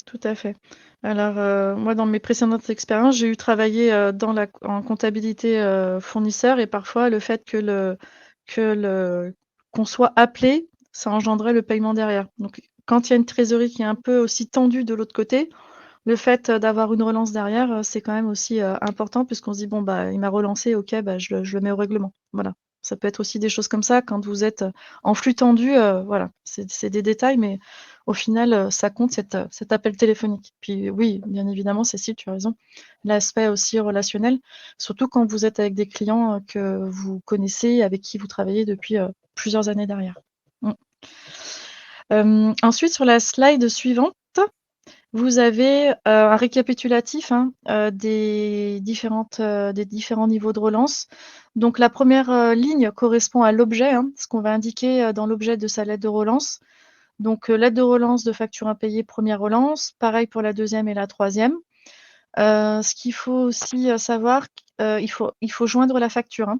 Tout à fait. Alors, moi, dans mes précédentes expériences, j'ai eu travaillé, en comptabilité, fournisseur et parfois le fait que le qu'on soit appelé, ça engendrait le paiement derrière. Donc quand il y a une trésorerie qui est un peu aussi tendue de l'autre côté, le fait, d'avoir une relance derrière, c'est quand même aussi, important puisqu'on se dit: «Bon, bah, il m'a relancé, OK, bah, je le mets au règlement». Voilà. Ça peut être aussi des choses comme ça quand vous êtes, en flux tendu, voilà, c'est des détails, mais au final, ça compte cet appel téléphonique. Puis oui, bien évidemment, Cécile, tu as raison, l'aspect aussi relationnel, surtout quand vous êtes avec des clients, que vous connaissez, avec qui vous travaillez depuis, plusieurs années derrière. Mmh. Ensuite sur la slide suivante, vous avez, un récapitulatif, hein, des différents niveaux de relance. Donc la première ligne correspond à l'objet, hein, ce qu'on va indiquer, dans l'objet de sa lettre de relance. Donc, lettre de relance de facture impayée, première relance. Pareil pour la deuxième et la troisième. Ce qu'il faut aussi, savoir, il faut joindre la facture, hein.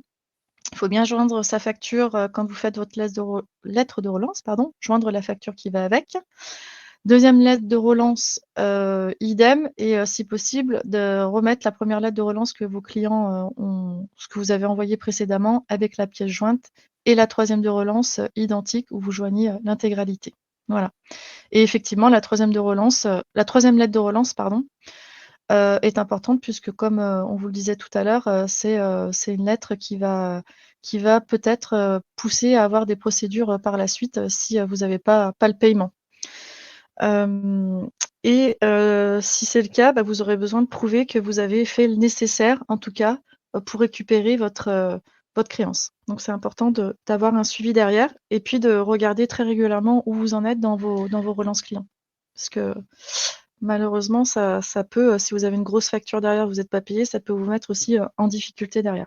Il faut bien joindre sa facture, quand vous faites votre lettre de relance, pardon, joindre la facture qui va avec. Deuxième lettre de relance, idem et si possible, de remettre la première lettre de relance que vos clients, ce que vous avez envoyé précédemment avec la pièce jointe et la troisième de relance, identique où vous joignez, l'intégralité. Voilà et effectivement la troisième lettre de relance, pardon, est importante puisque comme, on vous le disait tout à l'heure, c'est une lettre qui va peut-être, pousser à avoir des procédures, par la suite, si, vous n'avez pas le paiement. Hem et si c'est le cas, bah, vous aurez besoin de prouver que vous avez fait le nécessaire, en tout cas, pour récupérer votre créance. Donc c'est important d'avoir un suivi derrière et puis de regarder très régulièrement où vous en êtes dans vos relances clients. Parce que malheureusement, ça peut, si vous avez une grosse facture derrière, vous êtes pas payé, ça peut vous mettre aussi, en difficulté derrière.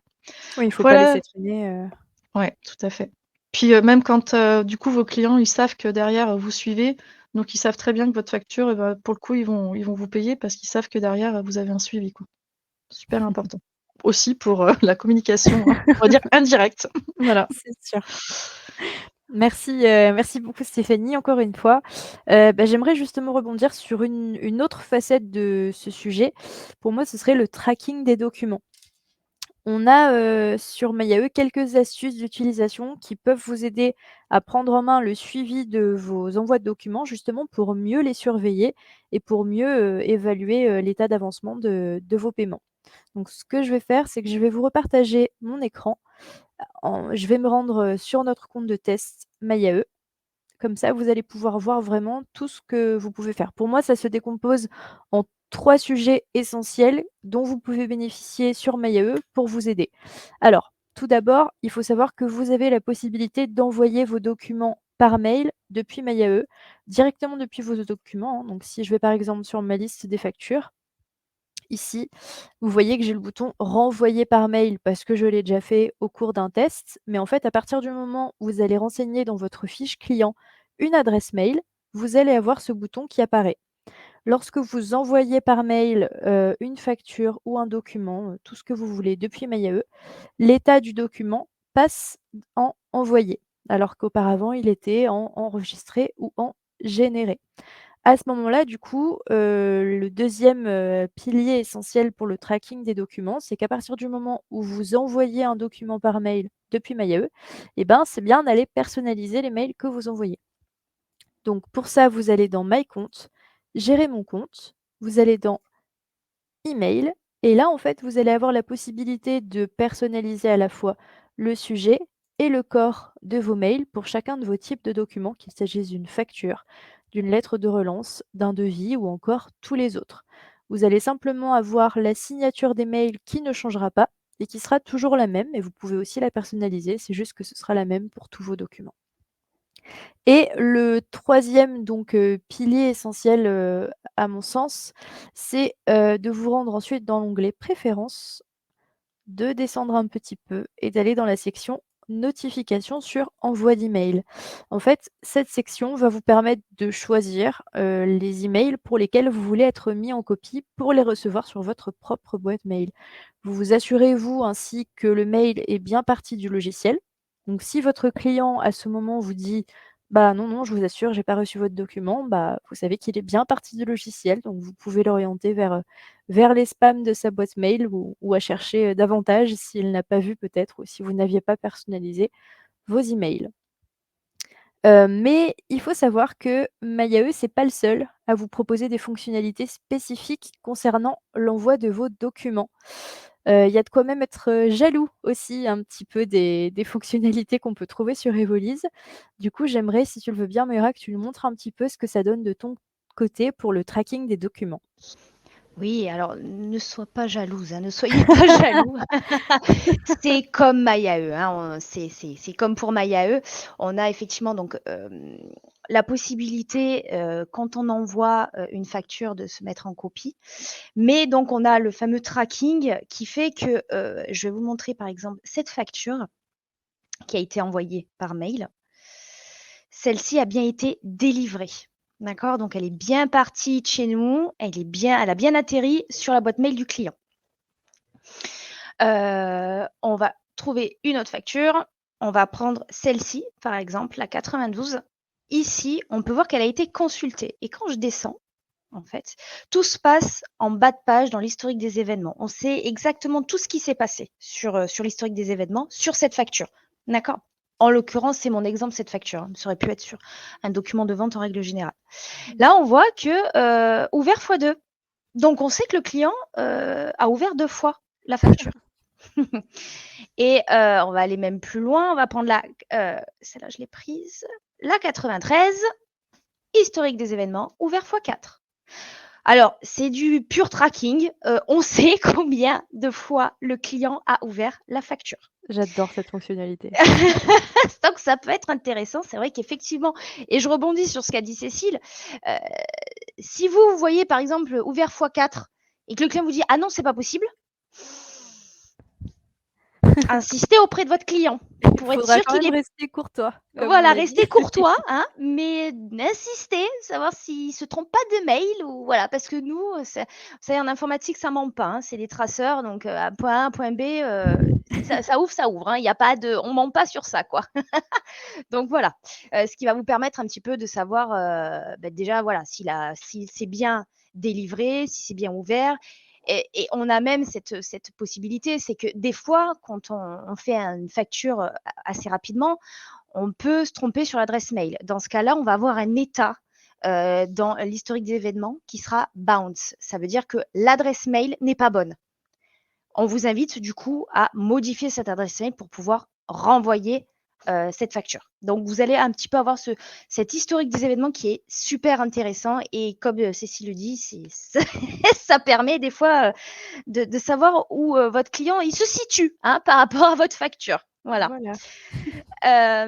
Oui, il faut pas Voilà, laisser traîner. ouais, tout à fait. Puis, même quand, du coup, vos clients, ils savent que derrière, vous suivez, donc ils savent très bien que votre facture, et bah, pour le coup, ils vont vous payer parce qu'ils savent que derrière, vous avez un suivi, quoi. Super important. Aussi pour, la communication, on va dire indirecte. Voilà. C'est sûr. Merci beaucoup Stéphanie, encore une fois. J'aimerais justement rebondir sur une autre facette de ce sujet. Pour moi, ce serait le tracking des documents. On a, sur Mayae quelques astuces d'utilisation qui peuvent vous aider à prendre en main le suivi de vos envois de documents, justement pour mieux les surveiller et pour mieux, évaluer, l'état d'avancement de vos paiements. Donc ce que je vais faire, c'est que je vais vous repartager mon écran. Je vais me rendre, sur notre compte de test Mayae. Comme ça, vous allez pouvoir voir vraiment tout ce que vous pouvez faire. Pour moi, ça se décompose en 3 sujets essentiels dont vous pouvez bénéficier sur Mayae pour vous aider. Alors, tout d'abord, il faut savoir que vous avez la possibilité d'envoyer vos documents par mail depuis Mayae, directement depuis vos documents, hein. Donc si je vais par exemple sur ma liste des factures, ici, vous voyez que j'ai le bouton «Renvoyer par mail» parce que je l'ai déjà fait au cours d'un test. Mais en fait, à partir du moment où vous allez renseigner dans votre fiche client une adresse mail, vous allez avoir ce bouton qui apparaît. Lorsque vous envoyez par mail, une facture ou un document, tout ce que vous voulez depuis Mail.ue, l'état du document passe en «Envoyé», alors qu'auparavant il était en «Enregistré» ou en «Généré». À ce moment-là, du coup, le deuxième pilier essentiel pour le tracking des documents, c'est qu'à partir du moment où vous envoyez un document par mail depuis Mail.ue, et ben, c'est bien d'aller personnaliser les mails que vous envoyez. Donc pour ça, vous allez dans My compte, gérer mon compte, vous allez dans Email et là, en fait, vous allez avoir la possibilité de personnaliser à la fois le sujet et le corps de vos mails pour chacun de vos types de documents, qu'il s'agisse d'une facture, d'une lettre de relance, d'un devis ou encore tous les autres. Vous allez simplement avoir la signature des mails qui ne changera pas et qui sera toujours la même et vous pouvez aussi la personnaliser, c'est juste que ce sera la même pour tous vos documents. Et le troisième donc pilier essentiel, à mon sens, c'est, de vous rendre ensuite dans l'onglet «Préférences», de descendre un petit peu et d'aller dans la section «Notifications sur envoi d'email». En fait, cette section va vous permettre de choisir, les emails pour lesquels vous voulez être mis en copie pour les recevoir sur votre propre boîte mail. Vous vous assurez, vous, ainsi que le mail est bien parti du logiciel. Donc si votre client, à ce moment, vous dit: «Bah, non, non, je vous assure, j'ai pas reçu votre document», bah, vous savez qu'il est bien parti du logiciel, donc vous pouvez l'orienter vers les spams de sa boîte mail ou à chercher, davantage s'il n'a pas vu peut-être ou si vous n'aviez pas personnalisé vos emails. Mais il faut savoir que Mayae, c'est pas le seul à vous proposer des fonctionnalités spécifiques concernant l'envoi de vos documents. Il y a de quoi même être, jaloux aussi un petit peu des fonctionnalités qu'on peut trouver sur Evolise. Du coup, j'aimerais, si tu le veux bien, Moira, que tu nous montres un petit peu ce que ça donne de ton côté pour le tracking des documents. Oui, alors ne sois pas jalouse, hein, ne soyez pas jaloux. C'est comme MyAE, hein, c'est comme pour MyAE. On a effectivement donc la possibilité, quand on envoie une facture, de se mettre en copie. Mais donc, on a le fameux tracking qui fait que je vais vous montrer par exemple cette facture qui a été envoyée par mail. Celle-ci a bien été délivrée. D'accord? Donc, elle est bien partie de chez nous, elle a bien atterri sur la boîte mail du client. On va trouver une autre facture. On va prendre celle-ci, par exemple, la 92. Ici, on peut voir qu'elle a été consultée. Et quand je descends, en fait, tout se passe en bas de page dans l'historique des événements. On sait exactement tout ce qui s'est passé sur l'historique des événements, sur cette facture. D'accord? En l'occurrence, c'est mon exemple, cette facture, hein. Ça aurait pu être sur un document de vente en règle générale. Là, on voit que ouvert x2. Donc, on sait que le client a ouvert 2 fois la facture. Et on va aller même plus loin. On va prendre celle-là, je l'ai prise. La 93, historique des événements, ouvert x4. Alors, c'est du pur tracking. On sait combien de fois le client a ouvert la facture. J'adore cette fonctionnalité. Donc, ça peut être intéressant. C'est vrai qu'effectivement, et je rebondis sur ce qu'a dit Cécile, si vous voyez par exemple ouvert x4 et que le client vous dit « Ah non, c'est pas possible », insistez auprès de votre client pour être Faudra sûr quand qu'il même est... rester courtois, comme on Voilà, a dit. restez courtois, hein, mais insistez, savoir s'il se trompe pas de mail ou voilà, parce que nous, vous savez, en informatique, ça ment pas, hein, c'est des traceurs, donc à point A, point B, ça ouvre, hein, il y a pas de, on ment pas sur ça, quoi. Donc voilà, ce qui va vous permettre un petit peu de savoir, déjà, voilà, si c'est bien délivré, si c'est bien ouvert. Et on a même cette possibilité, c'est que des fois, quand on fait une facture assez rapidement, on peut se tromper sur l'adresse mail. Dans ce cas-là, on va avoir un état dans l'historique des événements qui sera bounce. Ça veut dire que l'adresse mail n'est pas bonne. On vous invite du coup à modifier cette adresse mail pour pouvoir renvoyer cette facture. Donc, vous allez un petit peu avoir cet historique des événements qui est super intéressant. Et comme Cécile le dit, ça permet des fois de savoir où votre client il se situe, hein, par rapport à votre facture. Voilà. Voilà.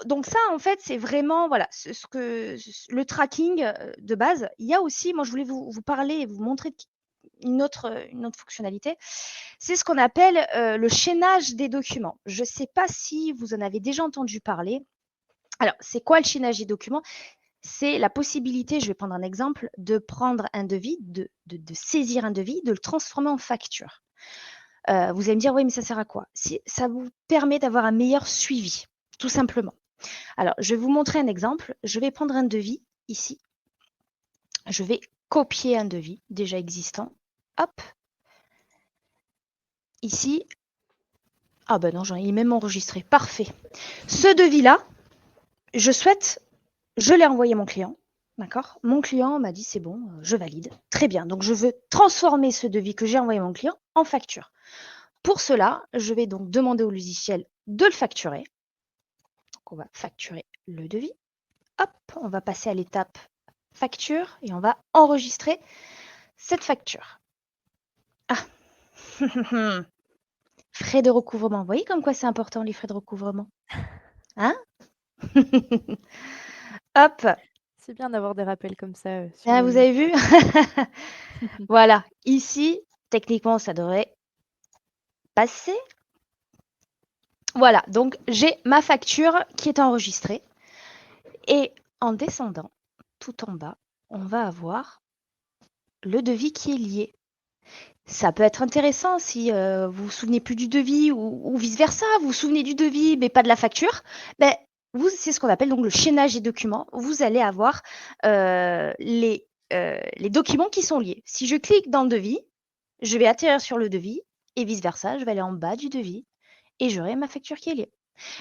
Donc ça, en fait, c'est vraiment voilà, le tracking de base. Il y a aussi, moi, je voulais vous parler et vous montrer une autre fonctionnalité. C'est ce qu'on appelle le chaînage des documents. Je ne sais pas si vous en avez déjà entendu parler. Alors, c'est quoi le chaînage des documents? C'est la possibilité, je vais prendre un exemple, de prendre un devis, de saisir un devis, de le transformer en facture. Vous allez me dire, oui, mais ça sert à quoi? Ça vous permet d'avoir un meilleur suivi, tout simplement. Alors, je vais vous montrer un exemple. Je vais prendre un devis ici. Je vais copier un devis déjà existant. Hop. Ici. Ah ben non, il est même enregistré. Parfait. Ce devis-là, je l'ai envoyé à mon client. D'accord? Mon client m'a dit, c'est bon, je valide. Très bien. Donc, je veux transformer ce devis que j'ai envoyé à mon client en facture. Pour cela, je vais donc demander au logiciel de le facturer. Donc, on va facturer le devis. Hop, on va passer à l'étape facture et on va enregistrer cette facture. Ah, frais de recouvrement. Vous voyez comme quoi c'est important les frais de recouvrement? Hein? Hop, C'est bien d'avoir des rappels comme ça, sur ah, le vous logiciel. avez vu? Voilà, ici, techniquement, ça devrait passer. Voilà, donc j'ai ma facture qui est enregistrée. Et en descendant tout en bas, on va avoir le devis qui est lié. Ça peut être intéressant si vous vous souvenez plus du devis ou vice-versa, vous vous souvenez du devis mais pas de la facture. Ben, c'est ce qu'on appelle donc le chaînage des documents. Vous allez avoir les documents qui sont liés. Si je clique dans le devis, je vais atterrir sur le devis et vice-versa, je vais aller en bas du devis et j'aurai ma facture qui est liée.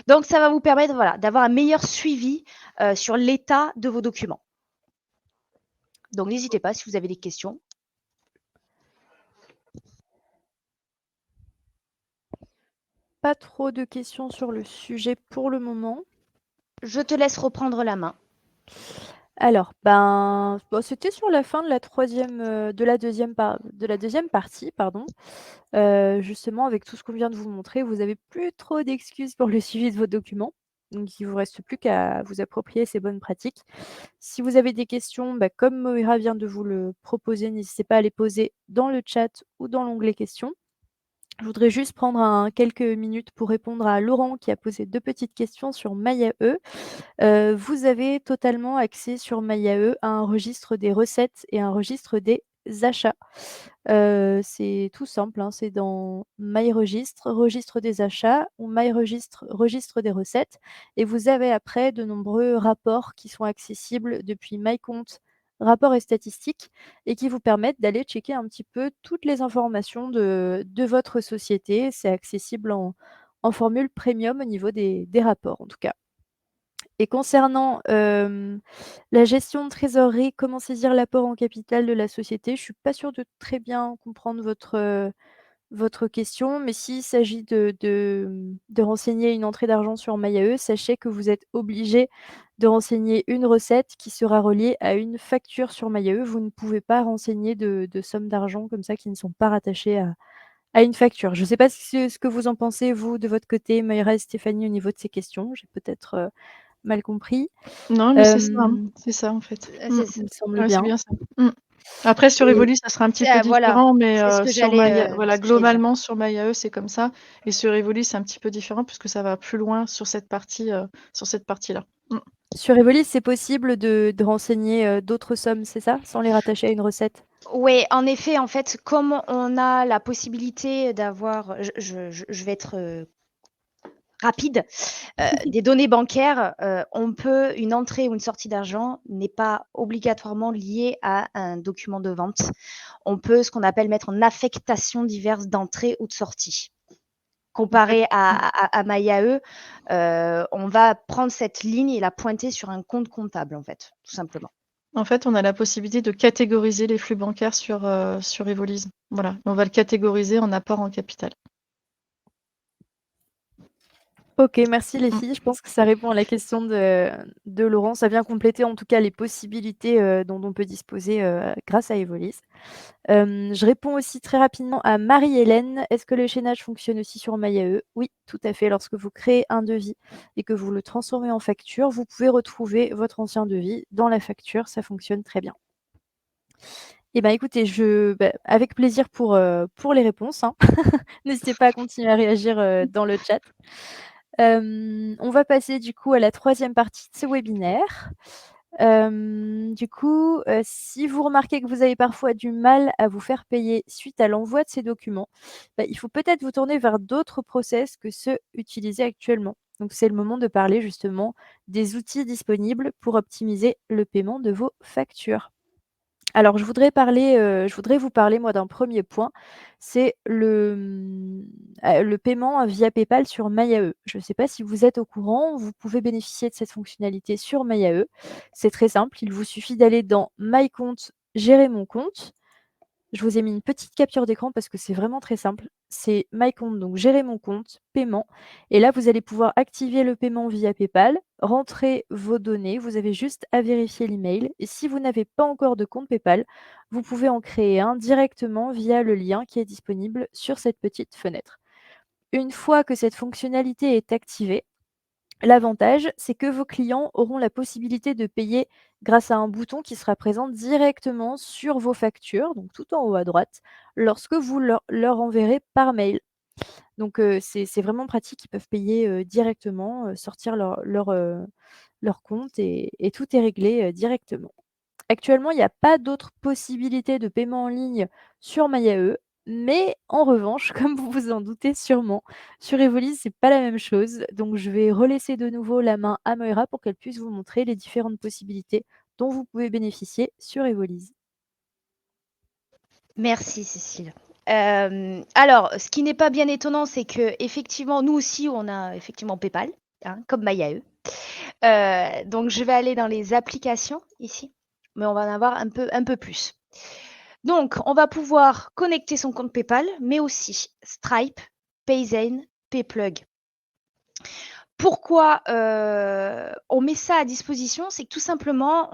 Donc, ça va vous permettre voilà, d'avoir un meilleur suivi sur l'état de vos documents. Donc, n'hésitez pas si vous avez des questions. pas trop de questions sur le sujet pour le moment. Je te laisse reprendre la main. Alors, bon, c'était sur la fin de la deuxième partie, pardon. Justement, avec tout ce qu'on vient de vous montrer, vous avez plus trop d'excuses pour le suivi de vos documents. Donc il vous reste plus qu'à vous approprier ces bonnes pratiques. Si vous avez des questions, comme Moira vient de vous le proposer, n'hésitez pas à les poser dans le chat ou dans l'onglet questions. Je voudrais juste prendre quelques minutes pour répondre à Laurent qui a posé 2 petites questions sur MyAE. Vous avez totalement accès sur MyAE à un registre des recettes et un registre des achats. C'est tout simple, hein, c'est dans My registre, registre des achats ou My registre, registre des recettes et vous avez après de nombreux rapports qui sont accessibles depuis My compte, rapports et statistiques et qui vous permettent d'aller checker un petit peu toutes les informations de votre société. C'est accessible en formule premium au niveau des rapports en tout cas. Et concernant, la gestion de trésorerie, comment saisir l'apport en capital de la société? Je suis pas sûre de très bien comprendre votre question, mais s'il s'agit de renseigner une entrée d'argent sur MyAE, sachez que vous êtes obligé de renseigner une recette qui sera reliée à une facture sur MyAE. Vous ne pouvez pas renseigner de sommes d'argent comme ça qui ne sont pas rattachées à une facture. Je ne sais pas ce que vous en pensez, vous, de votre côté, Moira et Stéphanie, au niveau de ces questions. J'ai peut-être, mal compris. Non, mais c'est ça, hein. C'est ça, en fait. C'est Il me semble Ouais, c'est bien bien ça. Après sur et Evolis, ça sera un petit peu voilà, différent, mais c'est ce que sur j'allais voilà, ce que j'allais dire. globalement sur MyAE, c'est comme ça et sur Evolis, c'est un petit peu différent puisque ça va plus loin sur cette partie-là. sur Evolis, c'est possible de renseigner, d'autres sommes, c'est ça? Sans les rattacher à une recette? Oui, en effet, en fait, comme on a la possibilité d'avoir je vais être, rapide, des données bancaires, une entrée ou une sortie d'argent n'est pas obligatoirement liée à un document de vente. On peut, ce qu'on appelle, mettre en affectation diverses d'entrée ou de sortie. Comparé à MyAE, on va prendre cette ligne et la pointer sur un compte comptable, en fait, tout simplement. En fait, on a la possibilité de catégoriser les flux bancaires sur Evolis. Voilà, on va le catégoriser en apport en capital. OK, merci les filles. Je pense que ça répond à la question de Laurent. Ça vient compléter en tout cas les possibilités, dont on peut disposer, grâce à Evolis. Je réponds aussi très rapidement à Marie-Hélène. Est-ce que le chaînage fonctionne aussi sur MyAE? Oui, tout à fait. Lorsque vous créez un devis et que vous le transformez en facture, vous pouvez retrouver votre ancien devis dans la facture. Ça fonctionne très bien. Eh ben, écoutez, avec plaisir pour les réponses, hein. N'hésitez pas à continuer à réagir, dans le chat. On va passer du coup à la 3e partie de ce webinaire. Du coup, si vous remarquez que vous avez parfois du mal à vous faire payer suite à l'envoi de ces documents, il faut peut-être vous tourner vers d'autres process que ceux utilisés actuellement. Donc c'est le moment de parler justement des outils disponibles pour optimiser le paiement de vos factures. Alors je voudrais vous parler moi d'un premier point, c'est le paiement via PayPal sur MyAE. Je ne sais pas si vous êtes au courant, vous pouvez bénéficier de cette fonctionnalité sur MyAE. C'est très simple, il vous suffit d'aller dans My compte, gérer mon compte. Je vous ai mis une petite capture d'écran parce que c'est vraiment très simple. C'est My compte, donc gérer mon compte, paiement. Et là, vous allez pouvoir activer le paiement via PayPal, rentrer vos données. Vous avez juste à vérifier l'email. Et si vous n'avez pas encore de compte PayPal, vous pouvez en créer un directement via le lien qui est disponible sur cette petite fenêtre. Une fois que cette fonctionnalité est activée, l'avantage, c'est que vos clients auront la possibilité de payer grâce à un bouton qui sera présent directement sur vos factures, donc tout en haut à droite, lorsque vous leur enverrez par mail. Donc c'est vraiment pratique, ils peuvent payer, directement, sortir leur compte et tout est réglé, directement. Actuellement, il n'y a pas d'autres possibilités de paiement en ligne sur MyAE, mais en revanche, comme vous vous en doutez sûrement, sur Evolis, c'est pas la même chose. Donc je vais relaisser de nouveau la main à Moira pour qu'elle puisse vous montrer les différentes possibilités dont vous pouvez bénéficier sur Evolis. Merci Cécile. Alors, ce qui n'est pas bien étonnant, c'est qu'effectivement, nous aussi, on a effectivement PayPal, hein, comme MyAE. Donc je vais aller dans les applications ici, mais on va en avoir un peu plus. Donc, on va pouvoir connecter son compte PayPal, mais aussi Stripe, Payzen, Payplug. Pourquoi on met ça à disposition? C'est que tout simplement,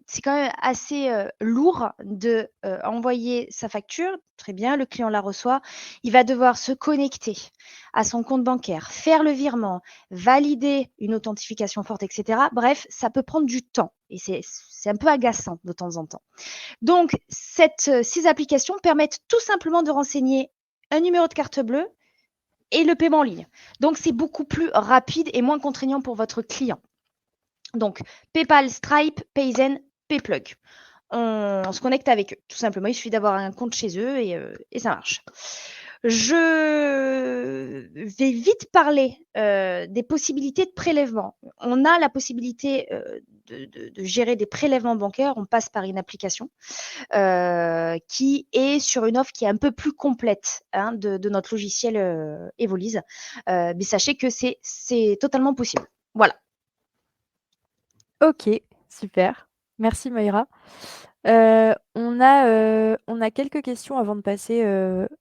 c'est quand même assez lourd de envoyer sa facture. Très bien, le client la reçoit. Il va devoir se connecter à son compte bancaire, faire le virement, valider une authentification forte, etc. Bref, ça peut prendre du temps et c'est un peu agaçant de temps en temps. Donc, ces applications permettent tout simplement de renseigner un numéro de carte bleue et le paiement en ligne. Donc, c'est beaucoup plus rapide et moins contraignant pour votre client. Donc, PayPal, Stripe, Payzen, Payplug. On se connecte avec eux, tout simplement. Il suffit d'avoir un compte chez eux et ça marche. Je vais vite parler des possibilités de prélèvement. On a la possibilité de gérer des prélèvements bancaires. On passe par une application qui est sur une offre qui est un peu plus complète de notre logiciel Evolise. Mais sachez que c'est totalement possible. Voilà. OK, super. Merci Moira. On a quelques questions avant de passer,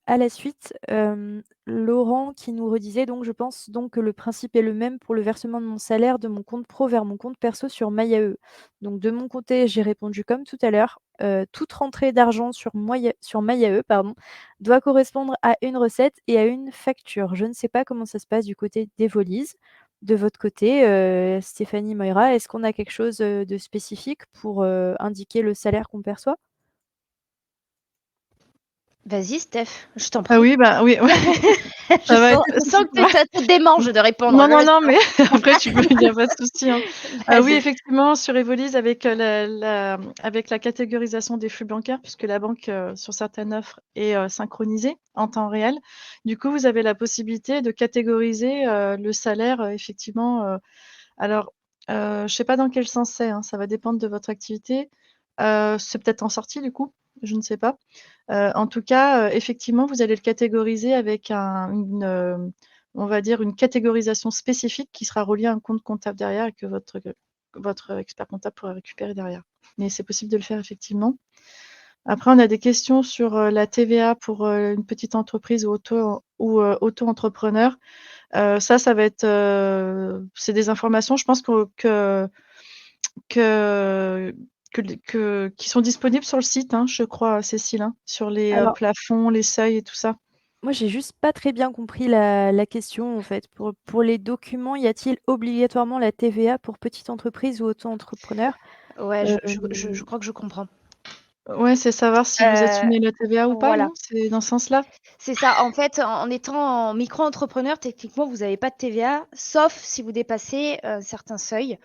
à la suite. Laurent qui nous redisait donc: «Je pense donc que le principe est le même pour le versement de mon salaire de mon compte pro vers mon compte perso sur MyAE. Donc de mon côté, j'ai répondu comme tout à l'heure, toute rentrée d'argent sur MyAE, pardon, doit correspondre à une recette et à une facture. Je ne sais pas comment ça se passe du côté d'Evolise. De votre côté, Stéphanie, Moira, est-ce qu'on a quelque chose, de spécifique pour, indiquer le salaire qu'on perçoit? Vas-y Steph, je t'en Ah prie. oui, bah oui, ouais, ça va être Je sens facile. que ça te démange de répondre, Non, je non, le non, sens. mais après tu peux, il y a pas de souci, hein. Oui, Vas-y. effectivement, sur Evolise avec, avec la catégorisation des flux bancaires, puisque la banque, sur certaines offres est, synchronisée en temps réel. Du coup, vous avez la possibilité de catégoriser, le salaire, effectivement, alors, je sais pas dans quel sens c'est, hein, ça va dépendre de votre activité. C'est peut-être en sortie du coup? Je ne sais pas. En tout cas, effectivement, vous allez le catégoriser avec on va dire une catégorisation spécifique qui sera reliée à un compte comptable derrière et que votre expert comptable pourra récupérer derrière. Mais c'est possible de le faire effectivement. Après, on a des questions sur, la TVA pour, une petite entreprise ou auto-entrepreneur. Ça va être, c'est des informations, je pense que qui sont disponibles sur le site, hein, je crois, Cécile, hein, sur les, Alors, plafonds, les seuils et tout ça. moi, j'ai juste pas très bien compris la question, en fait. Pour les documents, y a-t-il obligatoirement la TVA pour petite entreprise ou auto-entrepreneur? Ouais, je Hem, crois que je comprends. Ouais, c'est savoir si vous êtes Heu, soumis à la TVA ou pas, voilà. non? C'est dans ce sens-là? C'est ça. En fait, en étant micro-entrepreneur, techniquement, vous n'avez pas de TVA, sauf si vous dépassez un certain seuil.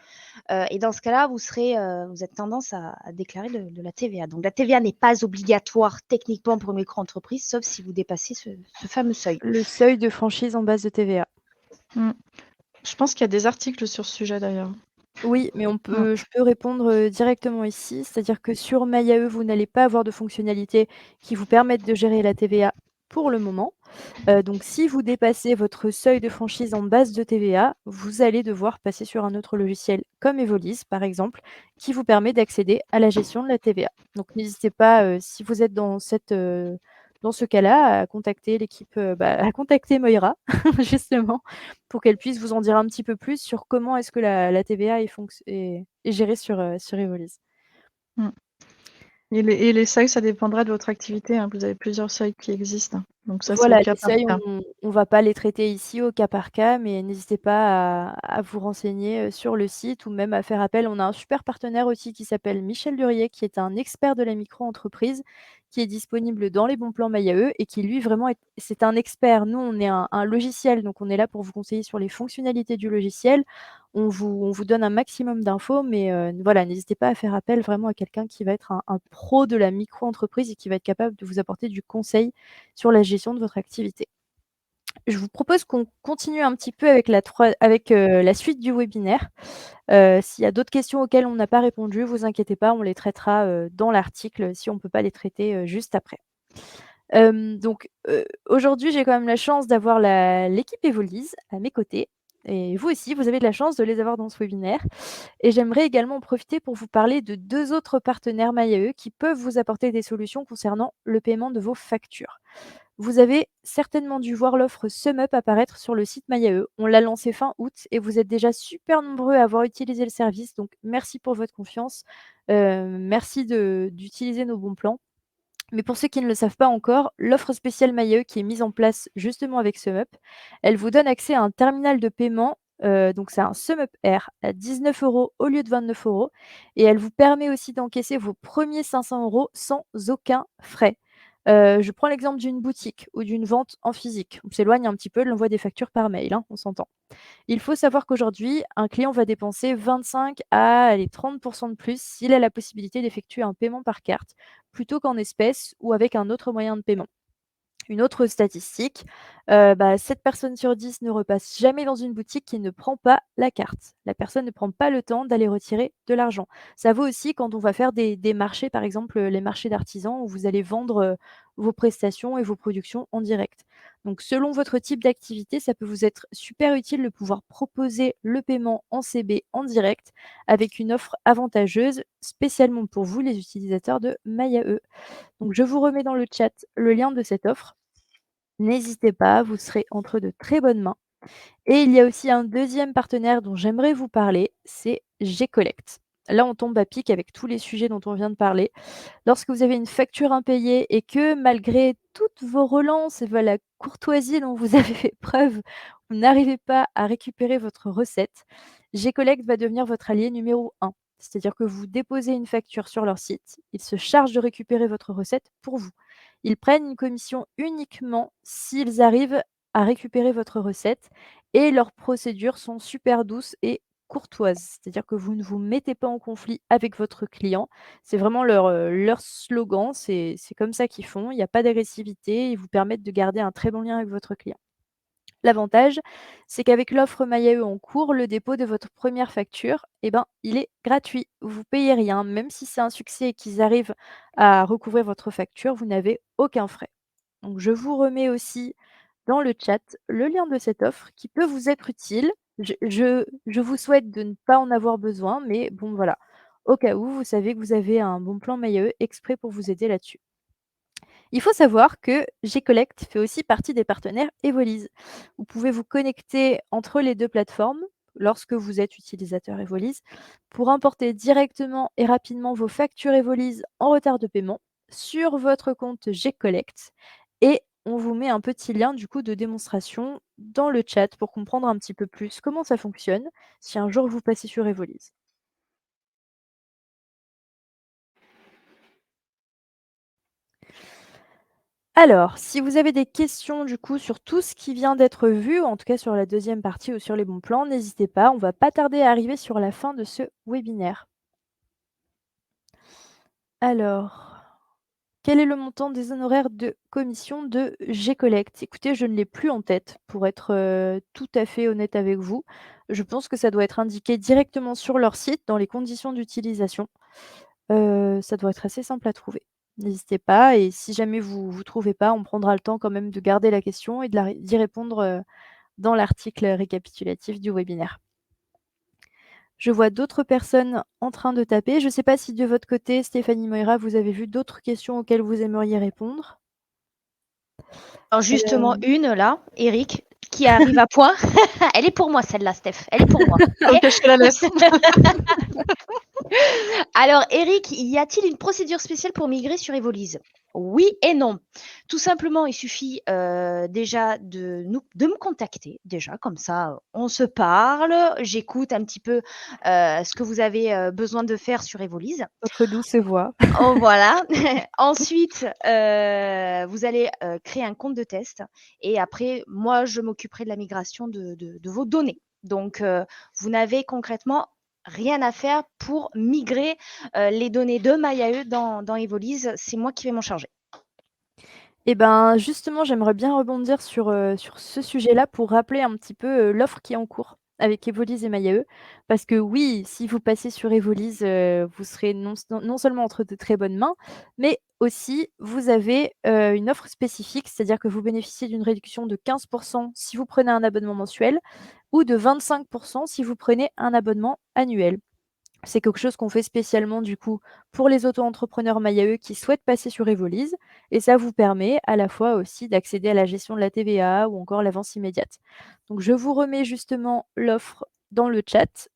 Et dans ce cas-là, vous êtes tendance à déclarer de la TVA. Donc la TVA n'est pas obligatoire techniquement pour une micro-entreprise, sauf si vous dépassez ce fameux seuil. le seuil de franchise en base de TVA. Mmh. Je pense qu'il y a des articles sur ce sujet d'ailleurs. Oui, mais Mmh. je peux répondre, directement ici. C'est-à-dire que sur MyAE, vous n'allez pas avoir de fonctionnalités qui vous permettent de gérer la TVA pour le moment. Donc si vous dépassez votre seuil de franchise en base de TVA, vous allez devoir passer sur un autre logiciel comme Evolise, par exemple, qui vous permet d'accéder à la gestion de la TVA. Donc n'hésitez pas, si vous êtes dans ce cas-là, à contacter l'équipe, à contacter Moira justement, pour qu'elle puisse vous en dire un petit peu plus sur comment est-ce que la TVA est gérée sur Evolise. Mmh. Et les seuils, ça dépendra de votre activité, hein. Vous avez plusieurs seuils qui existent, hein. Donc ça, c'est au Voilà, cas les par seuils, cas. on va pas les traiter ici au cas par cas, mais n'hésitez pas à vous renseigner, sur le site ou même à faire appel. On a un super partenaire aussi qui s'appelle Michel Durier, qui est un expert de la micro-entreprise, qui est disponible dans les bons plans MyAE et qui lui vraiment c'est un expert. Nous, on est un logiciel, donc on est là pour vous conseiller sur les fonctionnalités du logiciel. On vous donne un maximum d'infos, mais voilà, n'hésitez pas à faire appel vraiment à quelqu'un qui va être un pro de la micro-entreprise et qui va être capable de vous apporter du conseil sur la gestion de votre activité. Je vous propose qu'on continue un petit peu avec la suite du webinaire. S'il y a d'autres questions auxquelles on n'a pas répondu, vous inquiétez pas, on les traitera, dans l'article si on ne peut pas les traiter, juste après. Aujourd'hui, j'ai quand même la chance d'avoir l'équipe Evolise à mes côtés et vous aussi, vous avez de la chance de les avoir dans ce webinaire et j'aimerais également en profiter pour vous parler de 2 autres partenaires MyAE qui peuvent vous apporter des solutions concernant le paiement de vos factures. Vous avez certainement dû voir l'offre SumUp apparaître sur le site MyAE. On l'a lancée fin août et vous êtes déjà super nombreux à avoir utilisé le service, donc merci pour votre confiance. Merci d'utiliser nos bons plans. Mais pour ceux qui ne le savent pas encore, l'offre spéciale MyAE qui est mise en place justement avec SumUp, elle vous donne accès à un terminal de paiement, donc c'est un SumUp Air à 19 € au lieu de 29 € et elle vous permet aussi d'encaisser vos premiers 500 € sans aucun frais. Je prends l'exemple d'une boutique ou d'une vente en physique. On s'éloigne un petit peu de l'envoi des factures par mail, hein, on s'entend. Il faut savoir qu'aujourd'hui, un client va dépenser 25 à allez, 30 de plus s'il a la possibilité d'effectuer un paiement par carte, plutôt qu'en espèces ou avec un autre moyen de paiement. Une autre statistique, 7 personnes sur 10 ne repassent jamais dans une boutique qui ne prend pas la carte. La personne ne prend pas le temps d'aller retirer de l'argent. Ça vaut aussi quand on va faire des marchés, par exemple, les marchés d'artisans où vous allez vendre, vos prestations et vos productions en direct. Donc selon votre type d'activité, ça peut vous être super utile de pouvoir proposer le paiement en CB en direct avec une offre avantageuse spécialement pour vous les utilisateurs de MyAE. Donc je vous remets dans le chat le lien de cette offre. N'hésitez pas, vous serez entre de très bonnes mains. Et il y a aussi un deuxième partenaire dont j'aimerais vous parler, c'est Gcollect. Là, on tombe à pic avec tous les sujets dont on vient de parler. Lorsque vous avez une facture impayée et que malgré toutes vos relances et la courtoisie dont vous avez fait preuve, vous n'arrivez pas à récupérer votre recette, Gcollect va devenir votre allié numéro 1. C'est-à-dire que vous déposez une facture sur leur site, ils se chargent de récupérer votre recette pour vous. Ils prennent une commission uniquement s'ils arrivent à récupérer votre recette et leurs procédures sont super douces et courtoises. C'est-à-dire que vous ne vous mettez pas en conflit avec votre client. C'est vraiment leur slogan, c'est comme ça qu'ils font. Il n'y a pas d'agressivité, ils vous permettent de garder un très bon lien avec votre client. L'avantage, c'est qu'avec l'offre MyAE en cours, le dépôt de votre première facture, il est gratuit. Vous payez rien, même si c'est un succès et qu'ils arrivent à recouvrer votre facture, vous n'avez aucun frais. Donc je vous remets aussi dans le chat le lien de cette offre qui peut vous être utile. Je vous souhaite de ne pas en avoir besoin, mais bon voilà, au cas où, vous savez que vous avez un bon plan MyAE exprès pour vous aider là-dessus. Il faut savoir que Gcollect fait aussi partie des partenaires Evolise. Vous pouvez vous connecter entre les deux plateformes lorsque vous êtes utilisateur Evolise pour importer directement et rapidement vos factures Evolise en retard de paiement sur votre compte Gcollect et on vous met un petit lien du coup de démonstration dans le chat pour comprendre un petit peu plus comment ça fonctionne si un jour vous passez sur Evolise. Alors, si vous avez des questions du coup sur tout ce qui vient d'être vu, en tout cas sur la deuxième partie ou sur les bons plans, n'hésitez pas, on va pas tarder à arriver sur la fin de ce webinaire. Alors, quel est le montant des honoraires de commission de Gcollect? Écoutez, je ne l'ai plus en tête pour être, tout à fait honnête avec vous. Je pense que ça doit être indiqué directement sur leur site dans les conditions d'utilisation. Ça doit être assez simple à trouver. N'hésitez pas et si jamais vous ne trouvez pas, on prendra le temps quand même de garder la question et d'y répondre, dans l'article récapitulatif du webinaire. Je vois d'autres personnes en train de taper. Je ne sais pas si de votre côté, Stéphanie Moira, vous avez vu d'autres questions auxquelles vous aimeriez répondre? Alors justement une là, Eric, qui arrive à point. Elle est pour moi celle-là, Steph. Elle est pour moi. OK, je te la laisse. Alors Eric, y a-t-il une procédure spéciale pour migrer sur Evolise? Oui et non. Tout simplement, il suffit déjà de me contacter, déjà, comme ça on se parle, j'écoute un petit peu ce que vous avez besoin de faire sur Evolise. Votre douce voix. Oh, voilà. Ensuite, vous allez créer un compte de test et après, moi, je m'occuperai de la migration de vos données. Donc, vous n'avez concrètement rien à faire pour migrer les données de MyAE dans Evolise. C'est moi qui vais m'en charger. Et ben, justement, j'aimerais bien rebondir sur ce sujet-là pour rappeler un petit peu, l'offre qui est en cours avec Evolise et MyAE. Parce que oui, si vous passez sur Evolise, vous serez non seulement entre de très bonnes mains, mais aussi vous avez, une offre spécifique, c'est-à-dire que vous bénéficiez d'une réduction de 15 si vous prenez un abonnement mensuel ou de 25 si vous prenez un abonnement annuel. C'est quelque chose qu'on fait spécialement du coup pour les auto-entrepreneurs MyAE qui souhaitent passer sur Evolise et ça vous permet à la fois aussi d'accéder à la gestion de la TVA ou encore l'avance immédiate. Donc je vous remets justement l'offre dans le chat.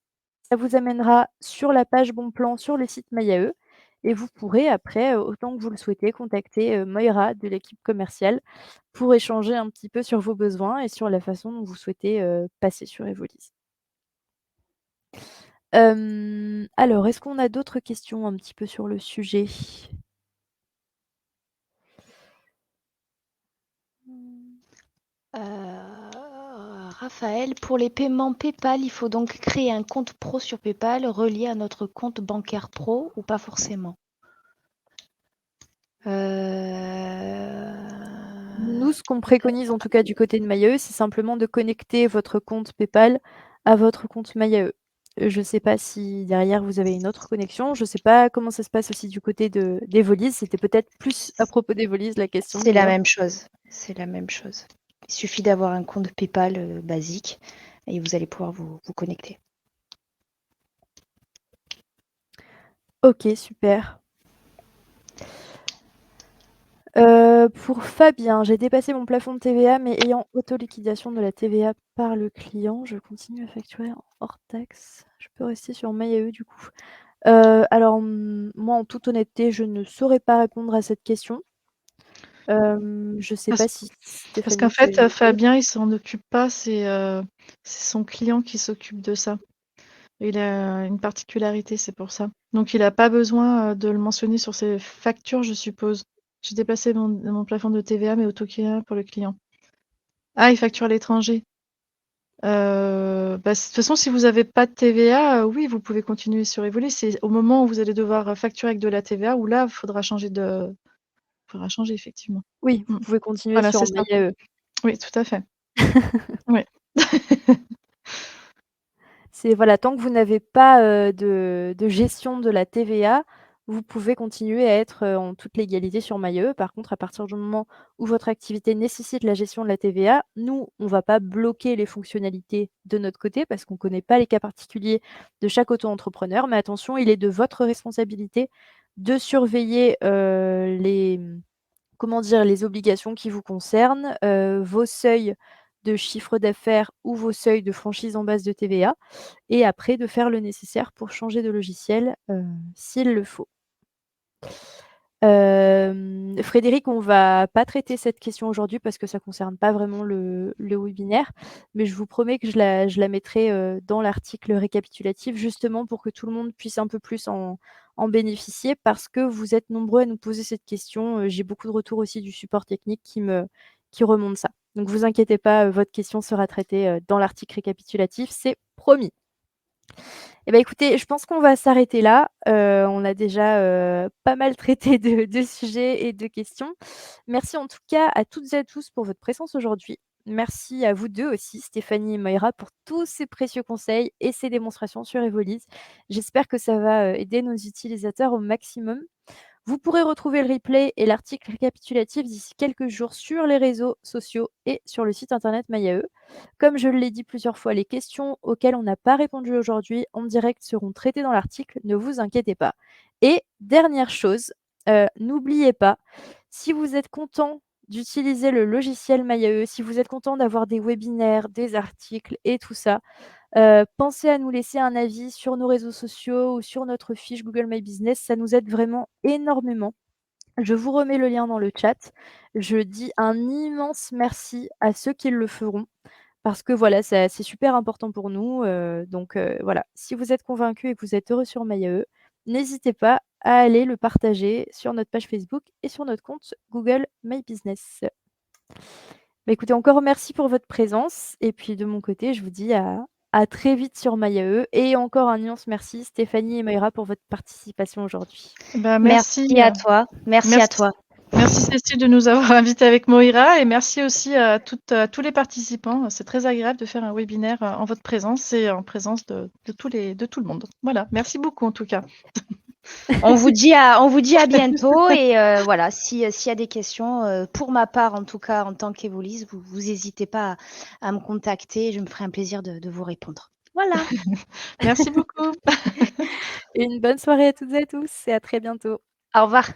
Ça vous amènera sur la page Bon Plan sur le site MyAE et vous pourrez après, autant que vous le souhaitez, contacter, Moira de l'équipe commerciale pour échanger un petit peu sur vos besoins et sur la façon dont vous souhaitez, passer sur Evolis. Alors est-ce qu'on a d'autres questions un petit peu sur le sujet? Raphaël, pour les paiements PayPal, il faut donc créer un compte pro sur PayPal relié à notre compte bancaire pro ou pas forcément? Nous, ce qu'on préconise en tout cas du côté de MyAE, c'est simplement de connecter votre compte PayPal à votre compte MyAE. Je ne sais pas si derrière vous avez une autre connexion. Je ne sais pas comment ça se passe aussi du côté d'Evolis. C'était peut-être plus à propos d'Evolis la question C'est la d'ailleurs. même chose. C'est la même chose. Il suffit d'avoir un compte PayPal basique et vous allez pouvoir vous connecter. OK, super. Pour Fabien, j'ai dépassé mon plafond de TVA, mais ayant auto-liquidation de la TVA par le client, je continue à facturer hors taxe. Je peux rester sur MyAE du coup? Alors, moi, en toute honnêteté, je ne saurais pas répondre à cette question. Je sais Parce pas si parce qu'en Stéphanie, tu as fait, une idée? Fabien, il s'en occupe pas, c'est son client qui s'occupe de ça. Il a une particularité, c'est pour ça. Donc il a pas besoin, de le mentionner sur ses factures, je suppose. J'ai dépassé mon plafond de TVA, mais auto-client pour le client. Ah, il facture à l'étranger. De toute façon, si vous avez pas de TVA, oui, vous pouvez continuer sur Evolis. C'est au moment où vous allez devoir, facturer avec de la TVA où là, faudra changer effectivement. Oui, vous Mmh. pouvez continuer Voilà, c'est sur ça. MyAE. Oui, tout à fait. Oui. C'est voilà, tant que vous n'avez pas, de gestion de la TVA, vous pouvez continuer à être, en toute légalité sur MyAE. Par contre, à partir du moment où votre activité nécessite la gestion de la TVA, nous, on va pas bloquer les fonctionnalités de notre côté parce qu'on connaît pas les cas particuliers de chaque auto-entrepreneur. Mais attention, il est de votre responsabilité de surveiller, comment dire? Les obligations qui vous concernent, vos seuils de chiffre d'affaires ou vos seuils de franchise en base de TVA et après de faire le nécessaire pour changer de logiciel, s'il le faut. Frédéric, on va pas traiter cette question aujourd'hui parce que ça concerne pas vraiment le webinaire, mais je vous promets que je la mettrai, dans l'article récapitulatif justement pour que tout le monde puisse un peu plus en bénéficier parce que vous êtes nombreux à nous poser cette question. J'ai beaucoup de retours aussi du support technique qui remontent ça. Donc vous inquiétez pas, votre question sera traitée, dans l'article récapitulatif, c'est promis. Eh bah, écoutez, je pense qu'on va s'arrêter là. On a déjà, pas mal traité de sujets et de questions. Merci en tout cas à toutes et à tous pour votre présence aujourd'hui. Merci à vous 2 aussi, Stéphanie et Moira, pour tous ces précieux conseils et ces démonstrations sur Evolis. J'espère que ça va, aider nos utilisateurs au maximum. Vous pourrez retrouver le replay et l'article récapitulatif d'ici quelques jours sur les réseaux sociaux et sur le site internet MyAE. Comme je l'ai dit plusieurs fois, les questions auxquelles on n'a pas répondu aujourd'hui en direct seront traitées dans l'article, ne vous inquiétez pas. Et dernière chose, n'oubliez pas, si vous êtes content d'utiliser le logiciel MyAE, si vous êtes content d'avoir des webinaires, des articles et tout ça, pensez à nous laisser un avis sur nos réseaux sociaux ou sur notre fiche Google My Business, ça nous aide vraiment énormément. Je vous remets le lien dans le chat. Je dis un immense merci à ceux qui le feront parce que voilà, ça c'est super important pour nous, donc voilà. Si vous êtes convaincus et que vous êtes heureux sur MyAE, n'hésitez pas à aller le partager sur notre page Facebook et sur notre compte Google My Business. Bah, écoutez, encore merci pour votre présence et puis de mon côté, je vous dis à très vite sur MyAE et encore un immense merci Stéphanie et Moira pour votre participation aujourd'hui. Bah, merci, Merci à toi. Merci à merci toi. merci Cécile de nous avoir invités avec Moira et merci aussi à tous les participants. C'est très agréable de faire un webinaire, en votre présence et en présence de tout le monde. Voilà, merci beaucoup en tout cas. On vous dit à bientôt et voilà, s'il y a des questions, pour ma part en tout cas en tant qu'Evolis, vous hésitez pas à me contacter, je me ferai un plaisir de vous répondre. Voilà. Merci beaucoup. Et une bonne soirée à toutes et à tous et à très bientôt. Au revoir.